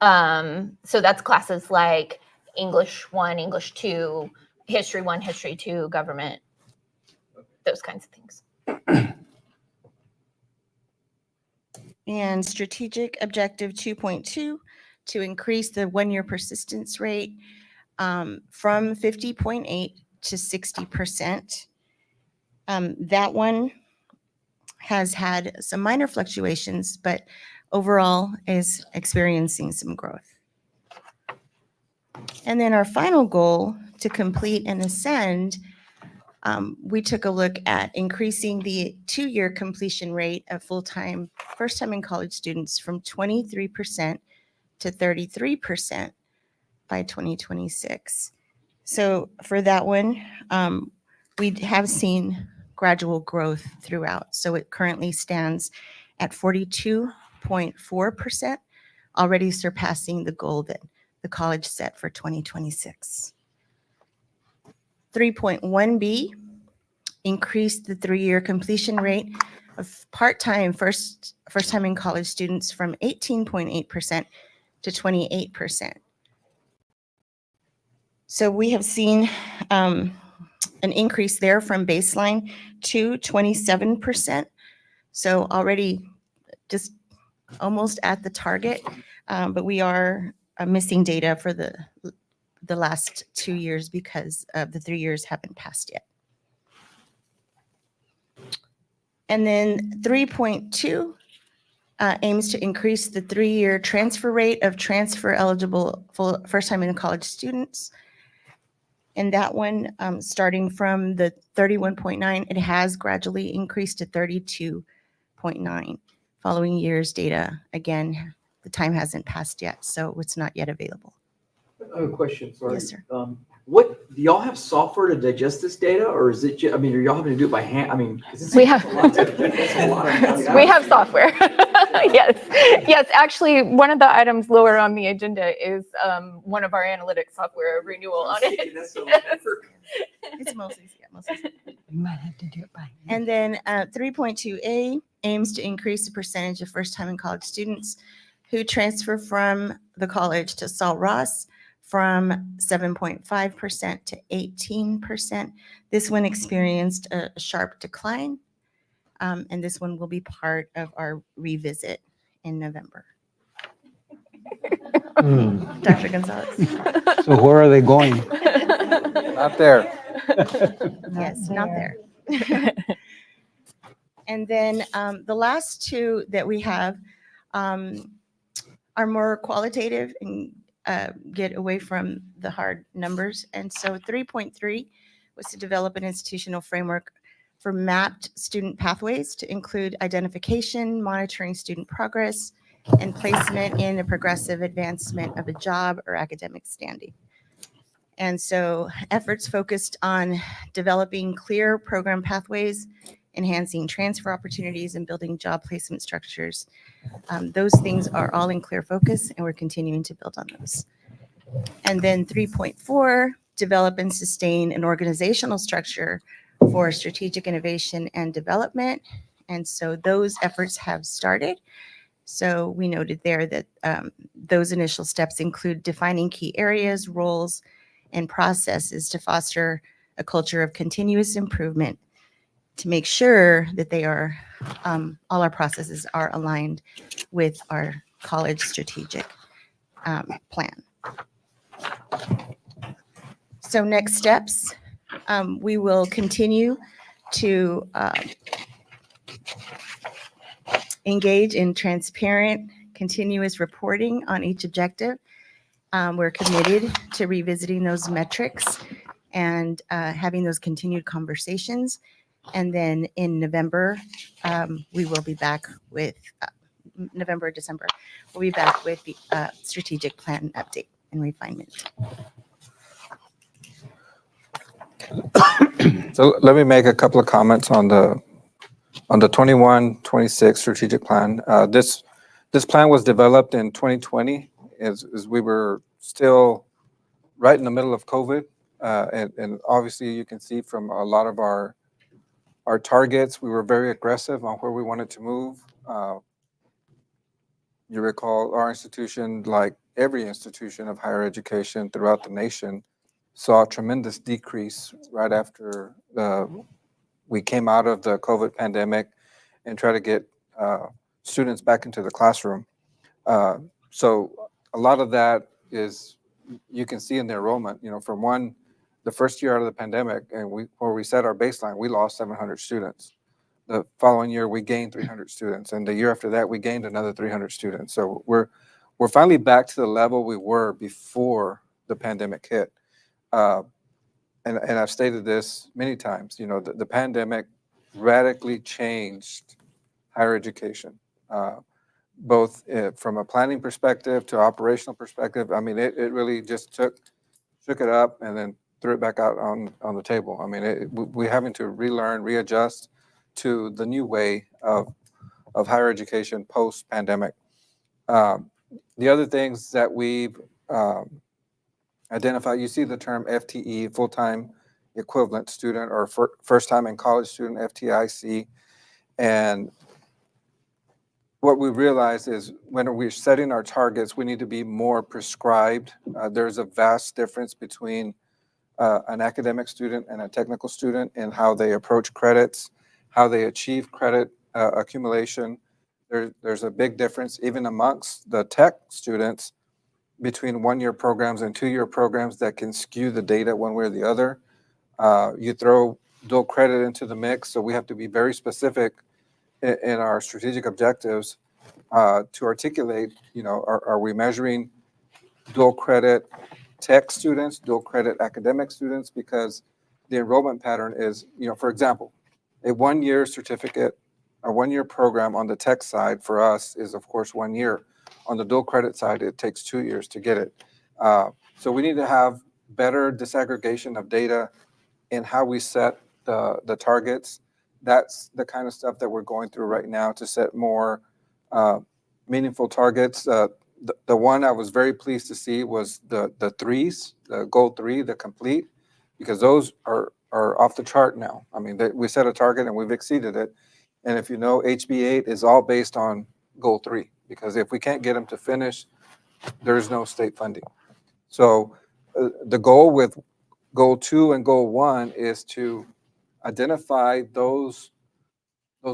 Speaker 14: So that's classes like English 1, English 2, History 1, History 2, government, those kinds of things.
Speaker 19: And strategic objective 2.2, to increase the one-year persistence rate from 50.8 to 60%. That one has had some minor fluctuations, but overall is experiencing some growth. And then our final goal, to complete and ascend, we took a look at increasing the 2-year completion rate of full-time, first-time in college students from 23% to 33% by 2026. So for that one, we have seen gradual growth throughout. So it currently stands at 42.4%, already surpassing the goal that the college set for 2026. 3.1B, increase the 3-year completion rate of part-time first-time in college students from 18.8% to 28%. So we have seen an increase there from baseline to 27%. So already just almost at the target, but we are missing data for the last 2 years because the 3 years haven't passed yet. And then 3.2 aims to increase the 3-year transfer rate of transfer eligible first-time in college students. And that one, starting from the 31.9, it has gradually increased to 32.9. Following years data, again, the time hasn't passed yet, so it's not yet available.
Speaker 10: I have a question, sorry.
Speaker 19: Yes, sir.
Speaker 10: What, do y'all have software to digest this data, or is it just, I mean, are y'all having to do it by hand? I mean, 'cause it's
Speaker 14: We have-
Speaker 10: a lot to-
Speaker 14: We have software. Yes. Yes, actually, one of the items lower on the agenda is one of our analytics software renewal on it.
Speaker 10: That's so-
Speaker 14: Yes.
Speaker 19: It's mostly, yeah, mostly.
Speaker 2: You might have to do it by.
Speaker 19: And then 3.2A aims to increase the percentage of first-time in college students who transfer from the college to Sul Ross from 7.5% to 18%. This one experienced a sharp decline, and this one will be part of our revisit in November. Dr. Gonzalez?
Speaker 2: So where are they going?
Speaker 3: Not there.
Speaker 19: Yes, not there. And then the last two that we have are more qualitative and get away from the hard numbers. And so 3.3 was to develop an institutional framework for mapped student pathways to include identification, monitoring student progress, and placement in a progressive advancement of a job or academic standing. And so efforts focused on developing clear program pathways, enhancing transfer opportunities, and building job placement structures. Those things are all in clear focus, and we're continuing to build on those. And then 3.4, develop and sustain an organizational structure for strategic innovation and development. And so those efforts have started. So we noted there that those initial steps include defining key areas, roles, and processes to foster a culture of continuous improvement to make sure that they are, all our processes are aligned with our college strategic plan. So next steps, we will continue to engage in transparent, continuous reporting on each objective. We're committed to revisiting those metrics and having those continued conversations. And then in November, we will be back with, November, December, we'll be back with the strategic plan update and refinement.
Speaker 3: So let me make a couple of comments on the 21-26 strategic plan. This plan was developed in 2020 as we were still right in the middle of COVID. And obviously you can see from a lot of our targets, we were very aggressive on where we wanted to move. You recall our institution, like every institution of higher education throughout the nation, saw a tremendous decrease right after we came out of the COVID pandemic and try to get students back into the classroom. So a lot of that is, you can see in the enrollment, from the first year out of the pandemic and where we set our baseline, we lost 700 students. The following year, we gained 300 students. And the year after that, we gained another 300 students. So we're finally back to the level we were before the pandemic hit. And I've stated this many times, the pandemic radically changed higher education, both from a planning perspective to operational perspective. I mean, it really just shook it up and then threw it back out on the table. I mean, we're having to relearn, readjust to the new way of higher education post-pandemic. The other things that we've identified, you see the term FTE, full-time equivalent student, or first-time in college student, FTIC. And what we realize is when we're setting our targets, we need to be more prescribed. There's a vast difference between an academic student and a technical student in how they approach credits, how they achieve credit accumulation. There's a big difference even amongst the tech students between one-year programs and two-year programs that can skew the data one way or the other. You throw dual credit into the mix, so we have to be very specific in our strategic objectives to articulate, are we measuring dual credit tech students, dual credit academic students? Because the enrollment pattern is, for example, a one-year certificate, a one-year program on the tech side for us is, of course, 1 year. On the dual credit side, it takes 2 years to get it. So we need to have better disaggregation of data in how we set the targets. That's the kind of stuff that we're going through right now to set more meaningful targets. The one I was very pleased to see was the threes, the goal 3, the complete, because those are off the chart now. I mean, we set a target and we've exceeded it. And if you know, HB8 is all based on goal 3, because if we can't get them to finish, there's no state funding. So the goal with goal 2 and goal 1 is to identify those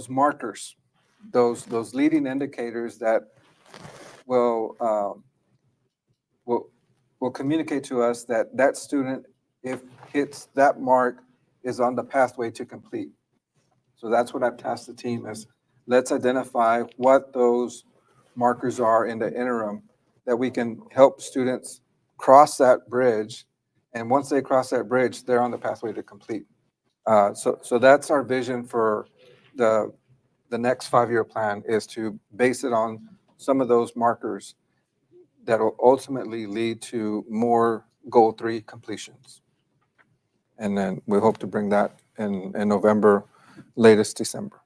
Speaker 3: markers, those leading indicators that will communicate to us that that student, if hits that mark, is on the pathway to complete. So that's what I've tasked the team is, let's identify what those markers are in the interim that we can help students cross that bridge. And once they cross that bridge, they're on the pathway to complete. So that's our vision for the next 5-year plan, is to base it on some of those markers that will ultimately lead to more goal 3 completions. And then we hope to bring that in November, latest December.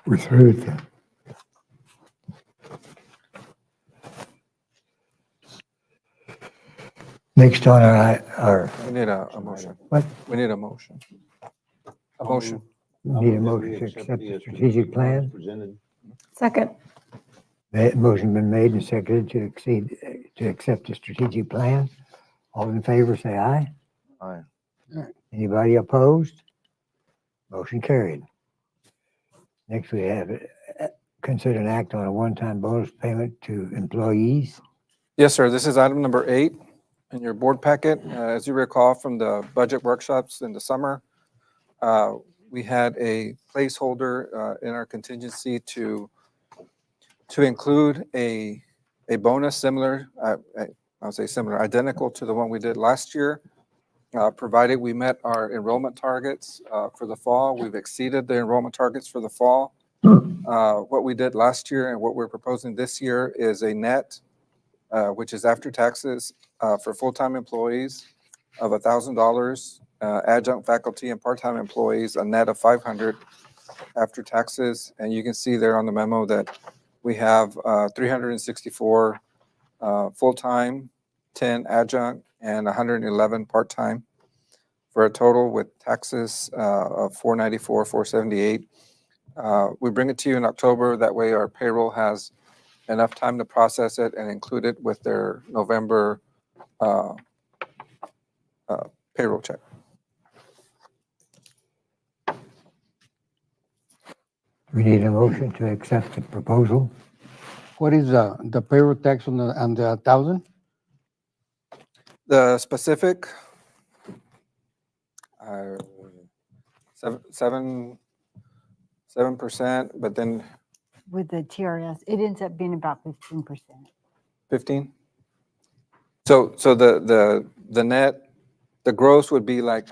Speaker 2: We're through with that.
Speaker 4: Next on our,
Speaker 3: We need a motion.
Speaker 4: what?
Speaker 3: We need a motion. A motion.
Speaker 4: Need a motion to accept the strategic plan.
Speaker 5: Presented.
Speaker 13: Second.
Speaker 4: Motion been made and seconded to accept the strategic plan. All in favor, say aye.
Speaker 5: Aye.
Speaker 4: Anybody opposed? Motion carried. Next, we have consider an act on a one-time bonus payment to employees.
Speaker 3: Yes, sir. This is item number 8 in your board packet. As you recall from the budget workshops in the summer, we had a placeholder in our contingency to include a bonus similar, I'll say similar, identical to the one we did last year, provided we met our enrollment targets for the fall. We've exceeded the enrollment targets for the fall. What we did last year and what we're proposing this year is a net, which is after taxes for full-time employees of $1,000, adjunct faculty and part-time employees, a net of $500 after taxes. And you can see there on the memo that we have 364 full-time, 10 adjunct, and 111 part-time, for a total with taxes of $494, $478. We bring it to you in October. That way our payroll has enough time to process it and include it with their November payroll check.
Speaker 4: We need a motion to accept the proposal.
Speaker 2: What is the payroll tax on the 1,000?
Speaker 3: The specific, 7%, but then
Speaker 20: With the TRS, it ends up being about 15%.
Speaker 3: 15. So the net, the gross would be like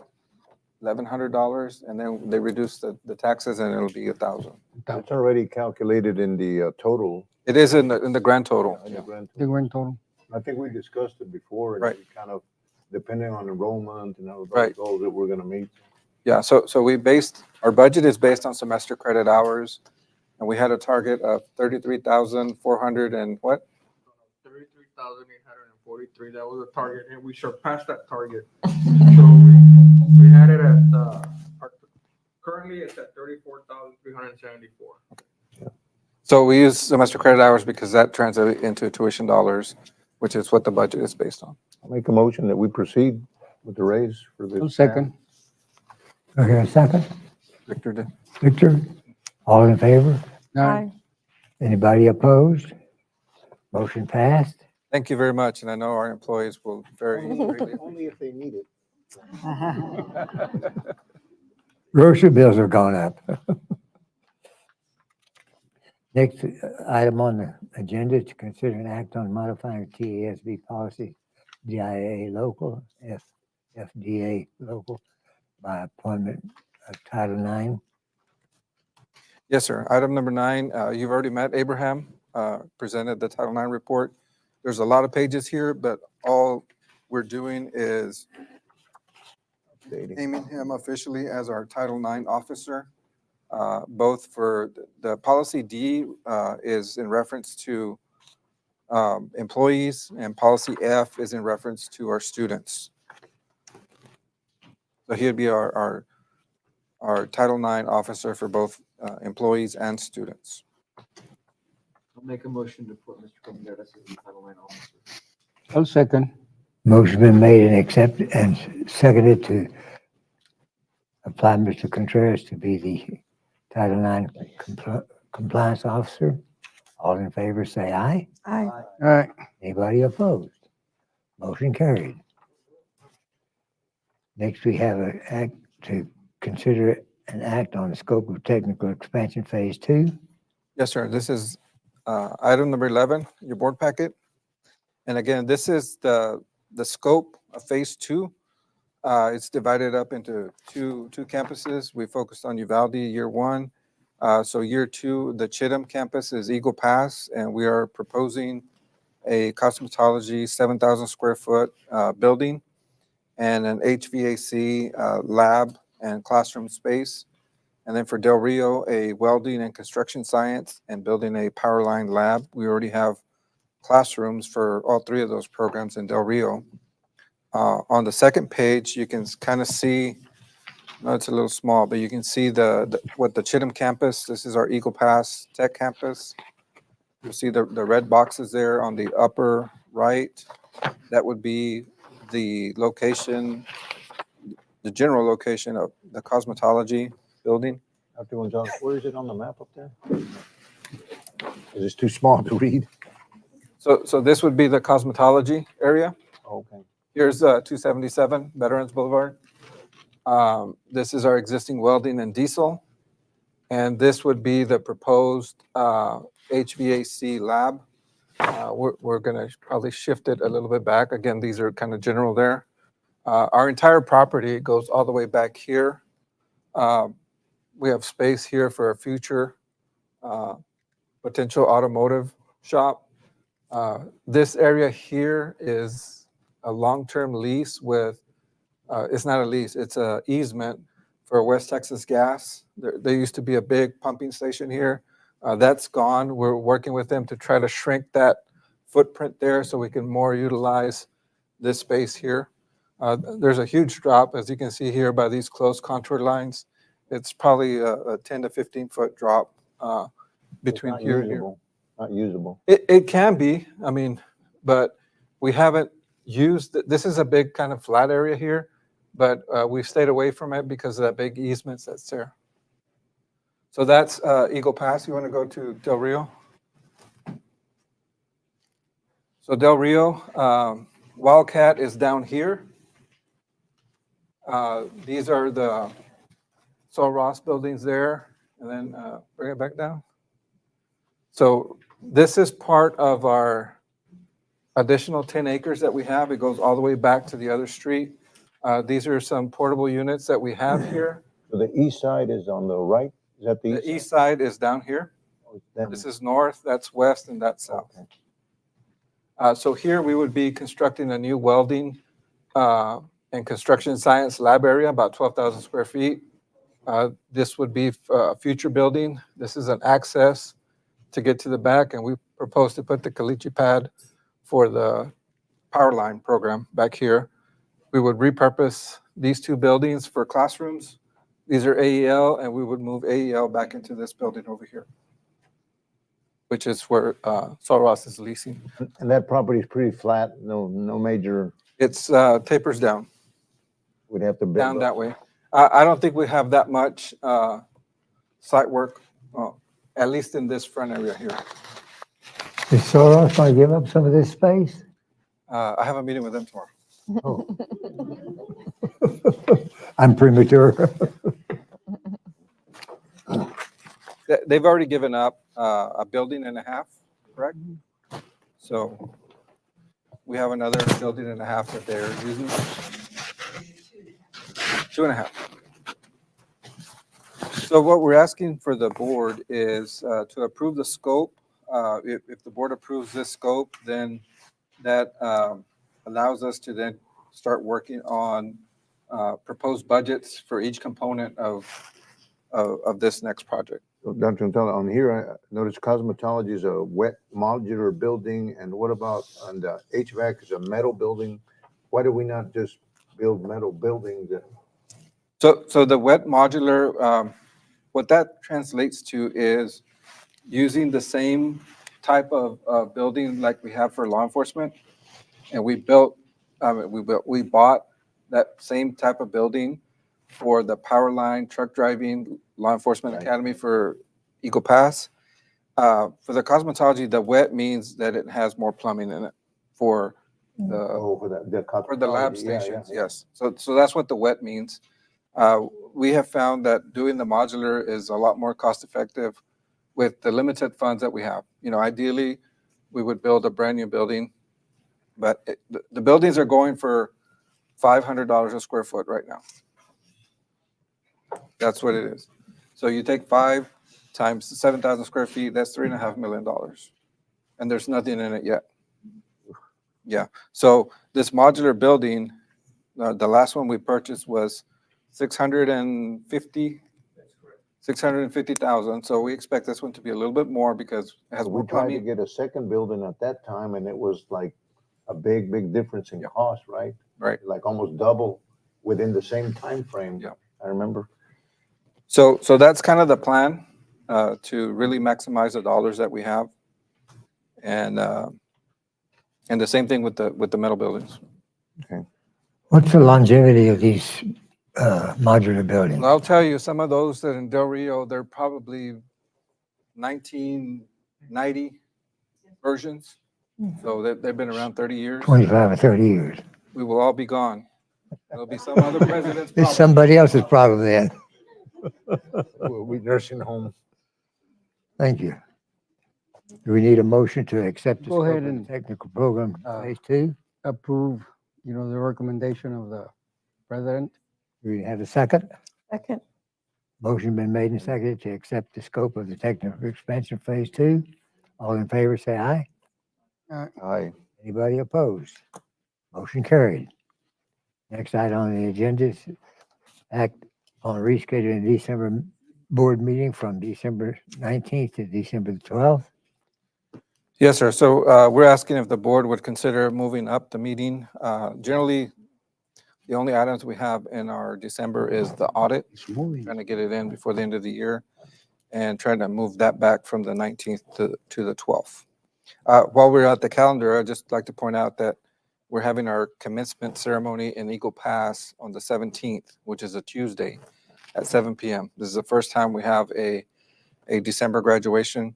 Speaker 3: $1,100, and then they reduce the taxes, and it'll be 1,000.
Speaker 5: It's already calculated in the total.
Speaker 3: It is in the grand total.
Speaker 5: In the grand
Speaker 2: The grand total.
Speaker 5: I think we discussed it before. And
Speaker 3: Right.
Speaker 5: we kind of, depending on enrollment and how
Speaker 3: Right.
Speaker 5: those goals that we're gonna meet.
Speaker 3: Yeah, so we based, our budget is based on semester credit hours, and we had a target of 33,400 and what?
Speaker 1: 33,843. That was the target, and we surpassed that target. So we had it at currently it's at 34,374.
Speaker 3: So we use semester credit hours because that translates into tuition dollars, which is what the budget is based on.
Speaker 5: I'll make a motion that we proceed with the raise for this.
Speaker 2: I'll second.
Speaker 4: Okay, a second.
Speaker 3: Victor did.
Speaker 4: Victor, all in favor?
Speaker 2: Aye.
Speaker 4: Anybody opposed? Motion passed.
Speaker 3: Thank you very much, and I know our employees will very greatly.
Speaker 5: Only if they need it.
Speaker 4: Grocery bills have gone up. Next item on the agenda is to consider an act on modifying TASB policy, DIA local, FDA local, by appointment of Title IX.
Speaker 3: Yes, sir. Item number 9, you've already met Abraham, presented the Title IX report. There's a lot of pages here, but all we're doing is naming him officially as our Title IX officer. Both for the policy D is in reference to employees, and policy F is in reference to our students. So he'd be our Title IX officer for both employees and students.
Speaker 10: I'll make a motion to put Mr. Contreras as the Title IX officer.
Speaker 2: I'll second.
Speaker 4: Motion been made and accepted and seconded to apply Mr. Contreras to be the Title IX compliance officer. All in favor, say aye.
Speaker 20: Aye.
Speaker 2: All right.
Speaker 4: Anybody opposed? Motion carried. Next, we have an act to consider an act on the scope of technical expansion phase 2.
Speaker 3: Yes, sir. This is item number 11, your board packet. And again, this is the scope of phase 2. It's divided up into two campuses. We focused on Uvalde year 1. So year 2, the Chittum campus is Eagle Pass, and we are proposing a cosmetology 7,000 square foot building and an HVAC lab and classroom space. And then for Del Rio, a welding and construction science and building a power line lab. We already have classrooms for all 3 of those programs in Del Rio. On the second page, you can kind of see, no, it's a little small, but you can see what the Chittenden campus, this is our Eagle Pass Tech campus. You see the red boxes there on the upper right. That would be the location, the general location of the cosmetology building.
Speaker 5: Dr. Gonzalez, where is it on the map up there? Is it too small to read?
Speaker 3: So this would be the cosmetology area.
Speaker 5: Okay.
Speaker 3: Here's 277 Veterans Boulevard. This is our existing welding and diesel. And this would be the proposed HVAC lab. We're going to probably shift it a little bit back. Again, these are kind of general there. Our entire property goes all the way back here. We have space here for a future potential automotive shop. This area here is a long-term lease with, it's not a lease, it's an easement for West Texas Gas. There used to be a big pumping station here. That's gone. We're working with them to try to shrink that footprint there so we can more utilize this space here. There's a huge drop, as you can see here by these close contour lines. It's probably a 10 to 15 foot drop between
Speaker 5: Not
Speaker 3: here and here.
Speaker 5: usable. Not usable.
Speaker 3: It can be, I mean, but we haven't used, this is a big kind of flat area here, but we've stayed away from it because of that big easement that's there. So that's Eagle Pass. You want to go to Del Rio? So Del Rio, Wildcat is down here. These are the Sol Ross buildings there, and then bring it back down. So this is part of our additional 10 acres that we have. It goes all the way back to the other street. These are some portable units that we have here.
Speaker 5: So the east side is on the right? Is that the east?
Speaker 3: The east side is down here.
Speaker 5: Then-
Speaker 3: This is north, that's west, and that's south. So here we would be constructing a new welding and construction science lab area, about 12,000 square feet. This would be a future building. This is an access to get to the back, and we propose to put the caliche pad for the power line program back here. We would repurpose these two buildings for classrooms. These are AEL, and we would move AEL back into this building over here, which is where Sol Ross is leasing.
Speaker 5: And that property is pretty flat, no major,
Speaker 3: It's tapers down,
Speaker 5: we'd have to build
Speaker 3: down
Speaker 5: up.
Speaker 3: that way. I don't think we have that much site work, at least in this front area here.
Speaker 4: Is Soros going to give up some of this space?
Speaker 3: I have a meeting with them tomorrow.
Speaker 4: Oh. I'm premature.
Speaker 3: They've already given up a building and a half, correct? So we have another building and a half that they're using. 2.5. So what we're asking for the board is to approve the scope. If the board approves this scope, then that allows us to then start working on proposed budgets for each component of this next project.
Speaker 5: So, Dr. Gonzalez, on here, I noticed cosmetology is a wet modular building, and what about on the HVAC is a metal building? Why do we not just build metal buildings?
Speaker 3: So the wet modular, what that translates to is using the same type of building like we have for law enforcement. And we bought that same type of building for the power line, truck driving, law enforcement academy for Eagle Pass. For the cosmetology, the wet means that it has more plumbing in it for the lab stations, yes. So that's what the wet means. We have found that doing the modular is a lot more cost effective with the limited funds that we have. You know, ideally, we would build a brand new building, but the buildings are going for $500 a square foot right now. That's what it is. So you take 5 times 7,000 square feet, that's $3.5 million. And there's nothing in it yet. Yeah. So this modular building, the last one we purchased was 650,000. So we expect this one to be a little bit more because it has more
Speaker 5: We tried to
Speaker 3: plumbing.
Speaker 5: get a second building at that time, and it was like a big difference in cost, right?
Speaker 3: Right.
Speaker 5: Like almost double within the same time frame.
Speaker 3: Yeah.
Speaker 5: I remember.
Speaker 3: So that's kind of the plan, to really maximize the dollars that we have. And the same thing with the metal buildings.
Speaker 4: What's the longevity of these modular buildings?
Speaker 3: Well, I'll tell you, some of those that in Del Rio, they're probably 1990 versions. So they've been around 30 years.
Speaker 4: 25 or 30 years.
Speaker 3: We will all be gone. There'll be some other president's
Speaker 4: It's
Speaker 3: problem.
Speaker 4: somebody else's problem then.
Speaker 5: We'll be nursing home.
Speaker 4: Thank you. Do we need a motion to accept the
Speaker 2: Go
Speaker 4: scope
Speaker 2: ahead
Speaker 4: of the
Speaker 2: and,
Speaker 4: technical program phase 2?
Speaker 2: approve, the recommendation of the president.
Speaker 4: Do we have a second?
Speaker 13: Second.
Speaker 4: Motion been made and seconded to accept the scope of the technical expansion phase 2. All in favor, say aye.
Speaker 5: Aye.
Speaker 4: Anybody opposed? Motion carried. Next item on the agenda is act on rescheduling the December board meeting from December 19th to December 12th.
Speaker 3: Yes, sir. So we're asking if the board would consider moving up the meeting. Generally, the only items we have in our December is the audit, trying to get it in before the end of the year, and trying to move that back from the 19th to the 12th. While we're at the calendar, I'd just like to point out that we're having our commencement ceremony in Eagle Pass on the 17th, which is a Tuesday at 7 p.m. This is the first time we have a December graduation.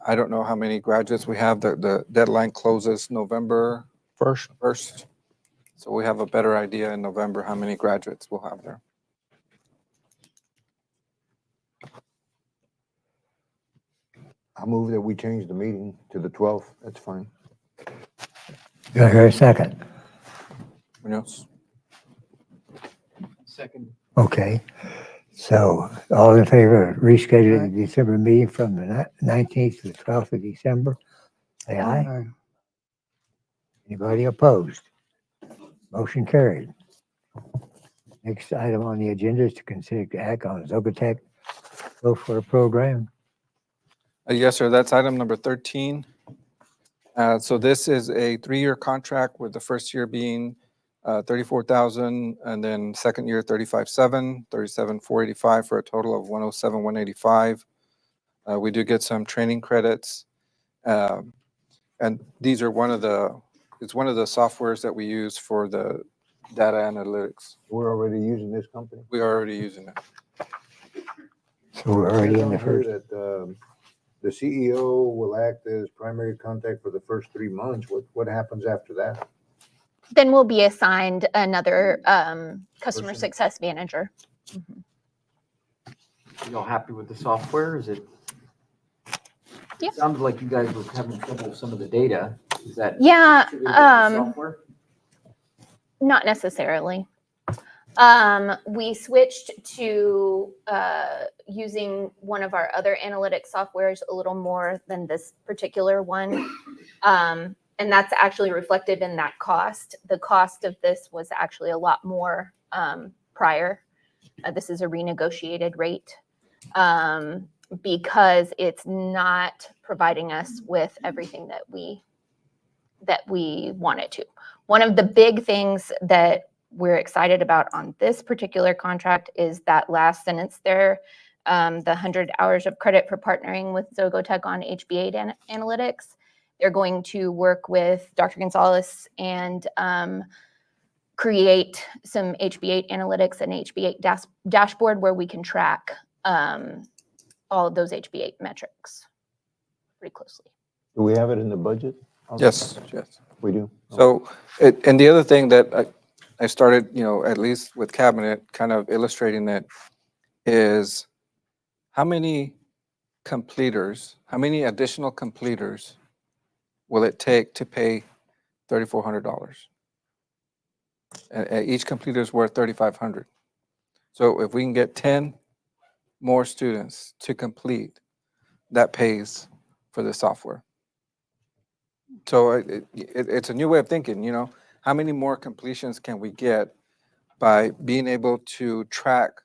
Speaker 3: I don't know how many graduates we have. The deadline closes November 1st. So we have a better idea in November how many graduates we'll have there.
Speaker 5: I move that we change the meeting to the 12th. That's fine.
Speaker 4: Do I hear a second?
Speaker 3: Anyone else?
Speaker 10: Second.
Speaker 4: Okay. So all in favor of rescheduling the December meeting from the 19th to the 12th of December, say aye. Anybody opposed? Motion carried. Next item on the agenda is to consider act on Zogotech software program.
Speaker 3: Yes, sir. That's item number 13. So this is a 3-year contract with the first year being $34,000, and then second year $35,700, $37,485 for a total of $107,185. We do get some training credits, and these are it's one of the softwares that we use for the data analytics.
Speaker 5: We're already using this company.
Speaker 3: We are already using it.
Speaker 4: So we're already in the
Speaker 5: It says on here
Speaker 4: first.
Speaker 5: that the CEO will act as primary contact for the first 3 months. What happens after that?
Speaker 14: Then we'll be assigned another customer
Speaker 5: Person.
Speaker 14: success manager.
Speaker 10: You all happy with the software? Is it?
Speaker 14: Yeah.
Speaker 10: Sounds like you guys were having trouble with some of the data. Is that?
Speaker 14: Yeah,
Speaker 10: attributed to the software?
Speaker 14: not necessarily. We switched to using one of our other analytics softwares a little more than this particular one. And that's actually reflected in that cost. The cost of this was actually a lot more prior. This is a renegotiated rate because it's not providing us with everything that we want it to. One of the big things that we're excited about on this particular contract is that last sentence there, the 100 hours of credit for partnering with Zogotech on HB8 analytics. They're going to work with Dr. Gonzalez and create some HB8 analytics and HB8 dashboard where we can track all of those HB8 metrics pretty closely.
Speaker 5: Do we have it in the budget?
Speaker 3: Yes.
Speaker 5: We do.
Speaker 3: So, and the other thing that I started, at least with cabinet, kind of illustrating that is how many additional completers will it take to pay $3,400? And each completer is worth $3,500. So if we can get 10 more students to complete, that pays for the software. So it's a new way of thinking, how many more completions can we get by being able to track,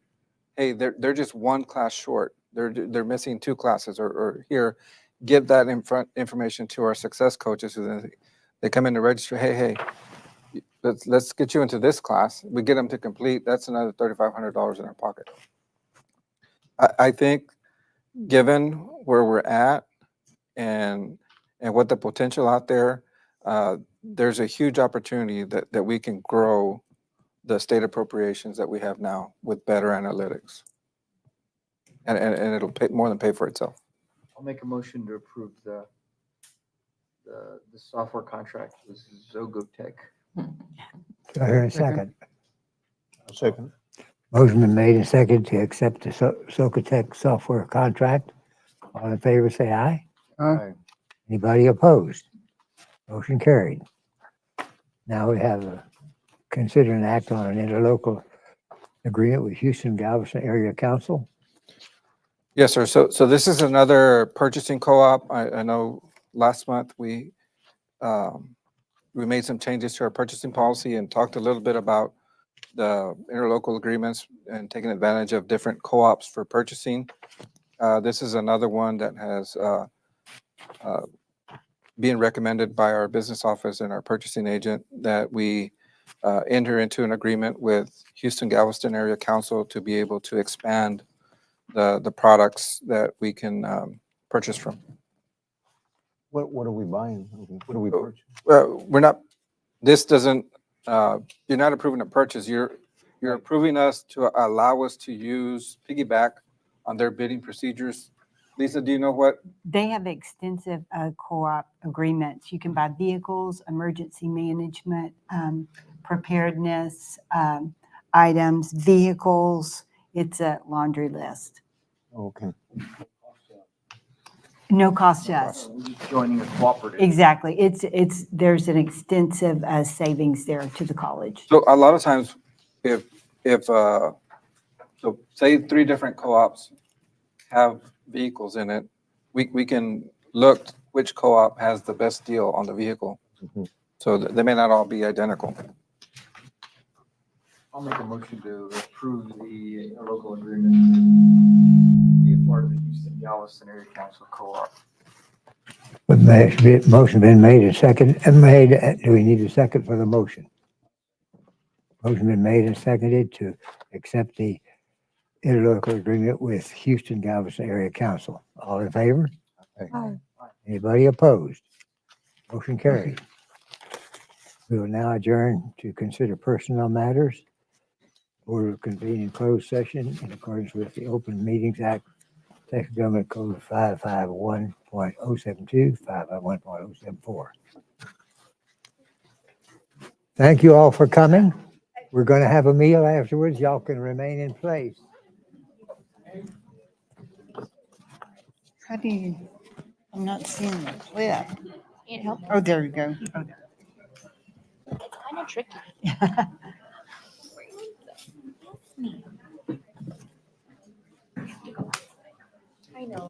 Speaker 3: hey, they're just one class short, they're missing 2 classes, or here, give that information to our success coaches, so then they come in to register, hey, let's get you into this class. We get them to complete, that's another $3,500 in our pocket. I think, given where we're at and what the potential out there, there's a huge opportunity that we can grow the state appropriations that we have now with better analytics. And it'll pay more than pay for itself.
Speaker 10: I'll make a motion to approve the software contract with Zogotech.
Speaker 4: Do I hear a second?
Speaker 5: Second.
Speaker 4: Motion been made and seconded to accept the Socotec software contract. All in favor, say aye.
Speaker 5: Aye.
Speaker 4: Anybody opposed? Motion carried. Now we have a consider an act on an interlocal agreement with Houston Galveston Area Council.
Speaker 3: Yes, sir. So this is another purchasing co-op. I know last month we made some changes to our purchasing policy and talked a little bit about the interlocal agreements and taking advantage of different co-ops for purchasing. This is another one that has being recommended by our business office and our purchasing agent that we enter into an agreement with Houston Galveston Area Council to be able to expand the products that we can purchase from.
Speaker 5: What are we buying? What are we purchasing?
Speaker 3: We're not, this doesn't, you're not approving a purchase. You're approving us to allow us to use piggyback on their bidding procedures. Lisa, do you know what?
Speaker 20: They have extensive co-op agreements. You can buy vehicles, emergency management, preparedness items, vehicles. It's a laundry list.
Speaker 5: Okay.
Speaker 20: No cost to us.
Speaker 10: Joining a cooperative.
Speaker 20: Exactly. There's an extensive savings there to the college.
Speaker 3: So a lot of times, if so say 3 different co-ops have vehicles in it, we can look which co-op has the best deal on the vehicle. So they may not all be identical.
Speaker 10: I'll make a motion to approve the local agreement to be a part of the Houston Galveston Area Council co-op.
Speaker 4: Motion been made and second and made. Do we need a second for the motion? Motion been made and seconded to accept the interlocal agreement with Houston Galveston Area Council. All in favor?
Speaker 20: Aye.
Speaker 4: Anybody opposed? Motion carried. We will now adjourn to consider personnel matters. Board will convene in closed session in accordance with the Open Meetings Act, Texas Government Code 551.072, 551.074. Thank you all for coming. We're going to have a meal afterwards. Y'all can remain in place.
Speaker 20: How do you, I'm not seeing the clip.
Speaker 14: Can't help it.
Speaker 20: Oh, there you go.
Speaker 14: It's kind of tricky. I know.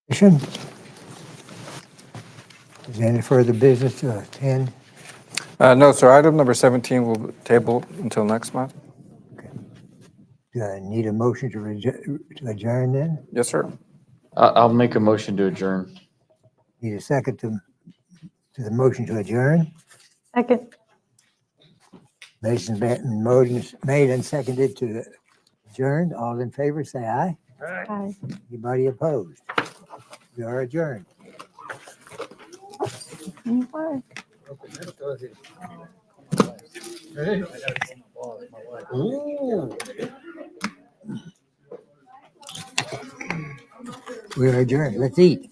Speaker 4: Is there any further business to attend?
Speaker 3: No, sir. Item number 17 will table until next month.
Speaker 4: Do I need a motion to adjourn then?
Speaker 3: Yes, sir.
Speaker 7: I'll make a motion to adjourn.
Speaker 4: Need a second to the motion to adjourn?
Speaker 13: Second.
Speaker 4: Motion's made and seconded to adjourn. All in favor, say aye.
Speaker 13: Aye.
Speaker 4: Anybody opposed? We are adjourned.
Speaker 13: Bye.
Speaker 4: We are adjourned. Let's eat.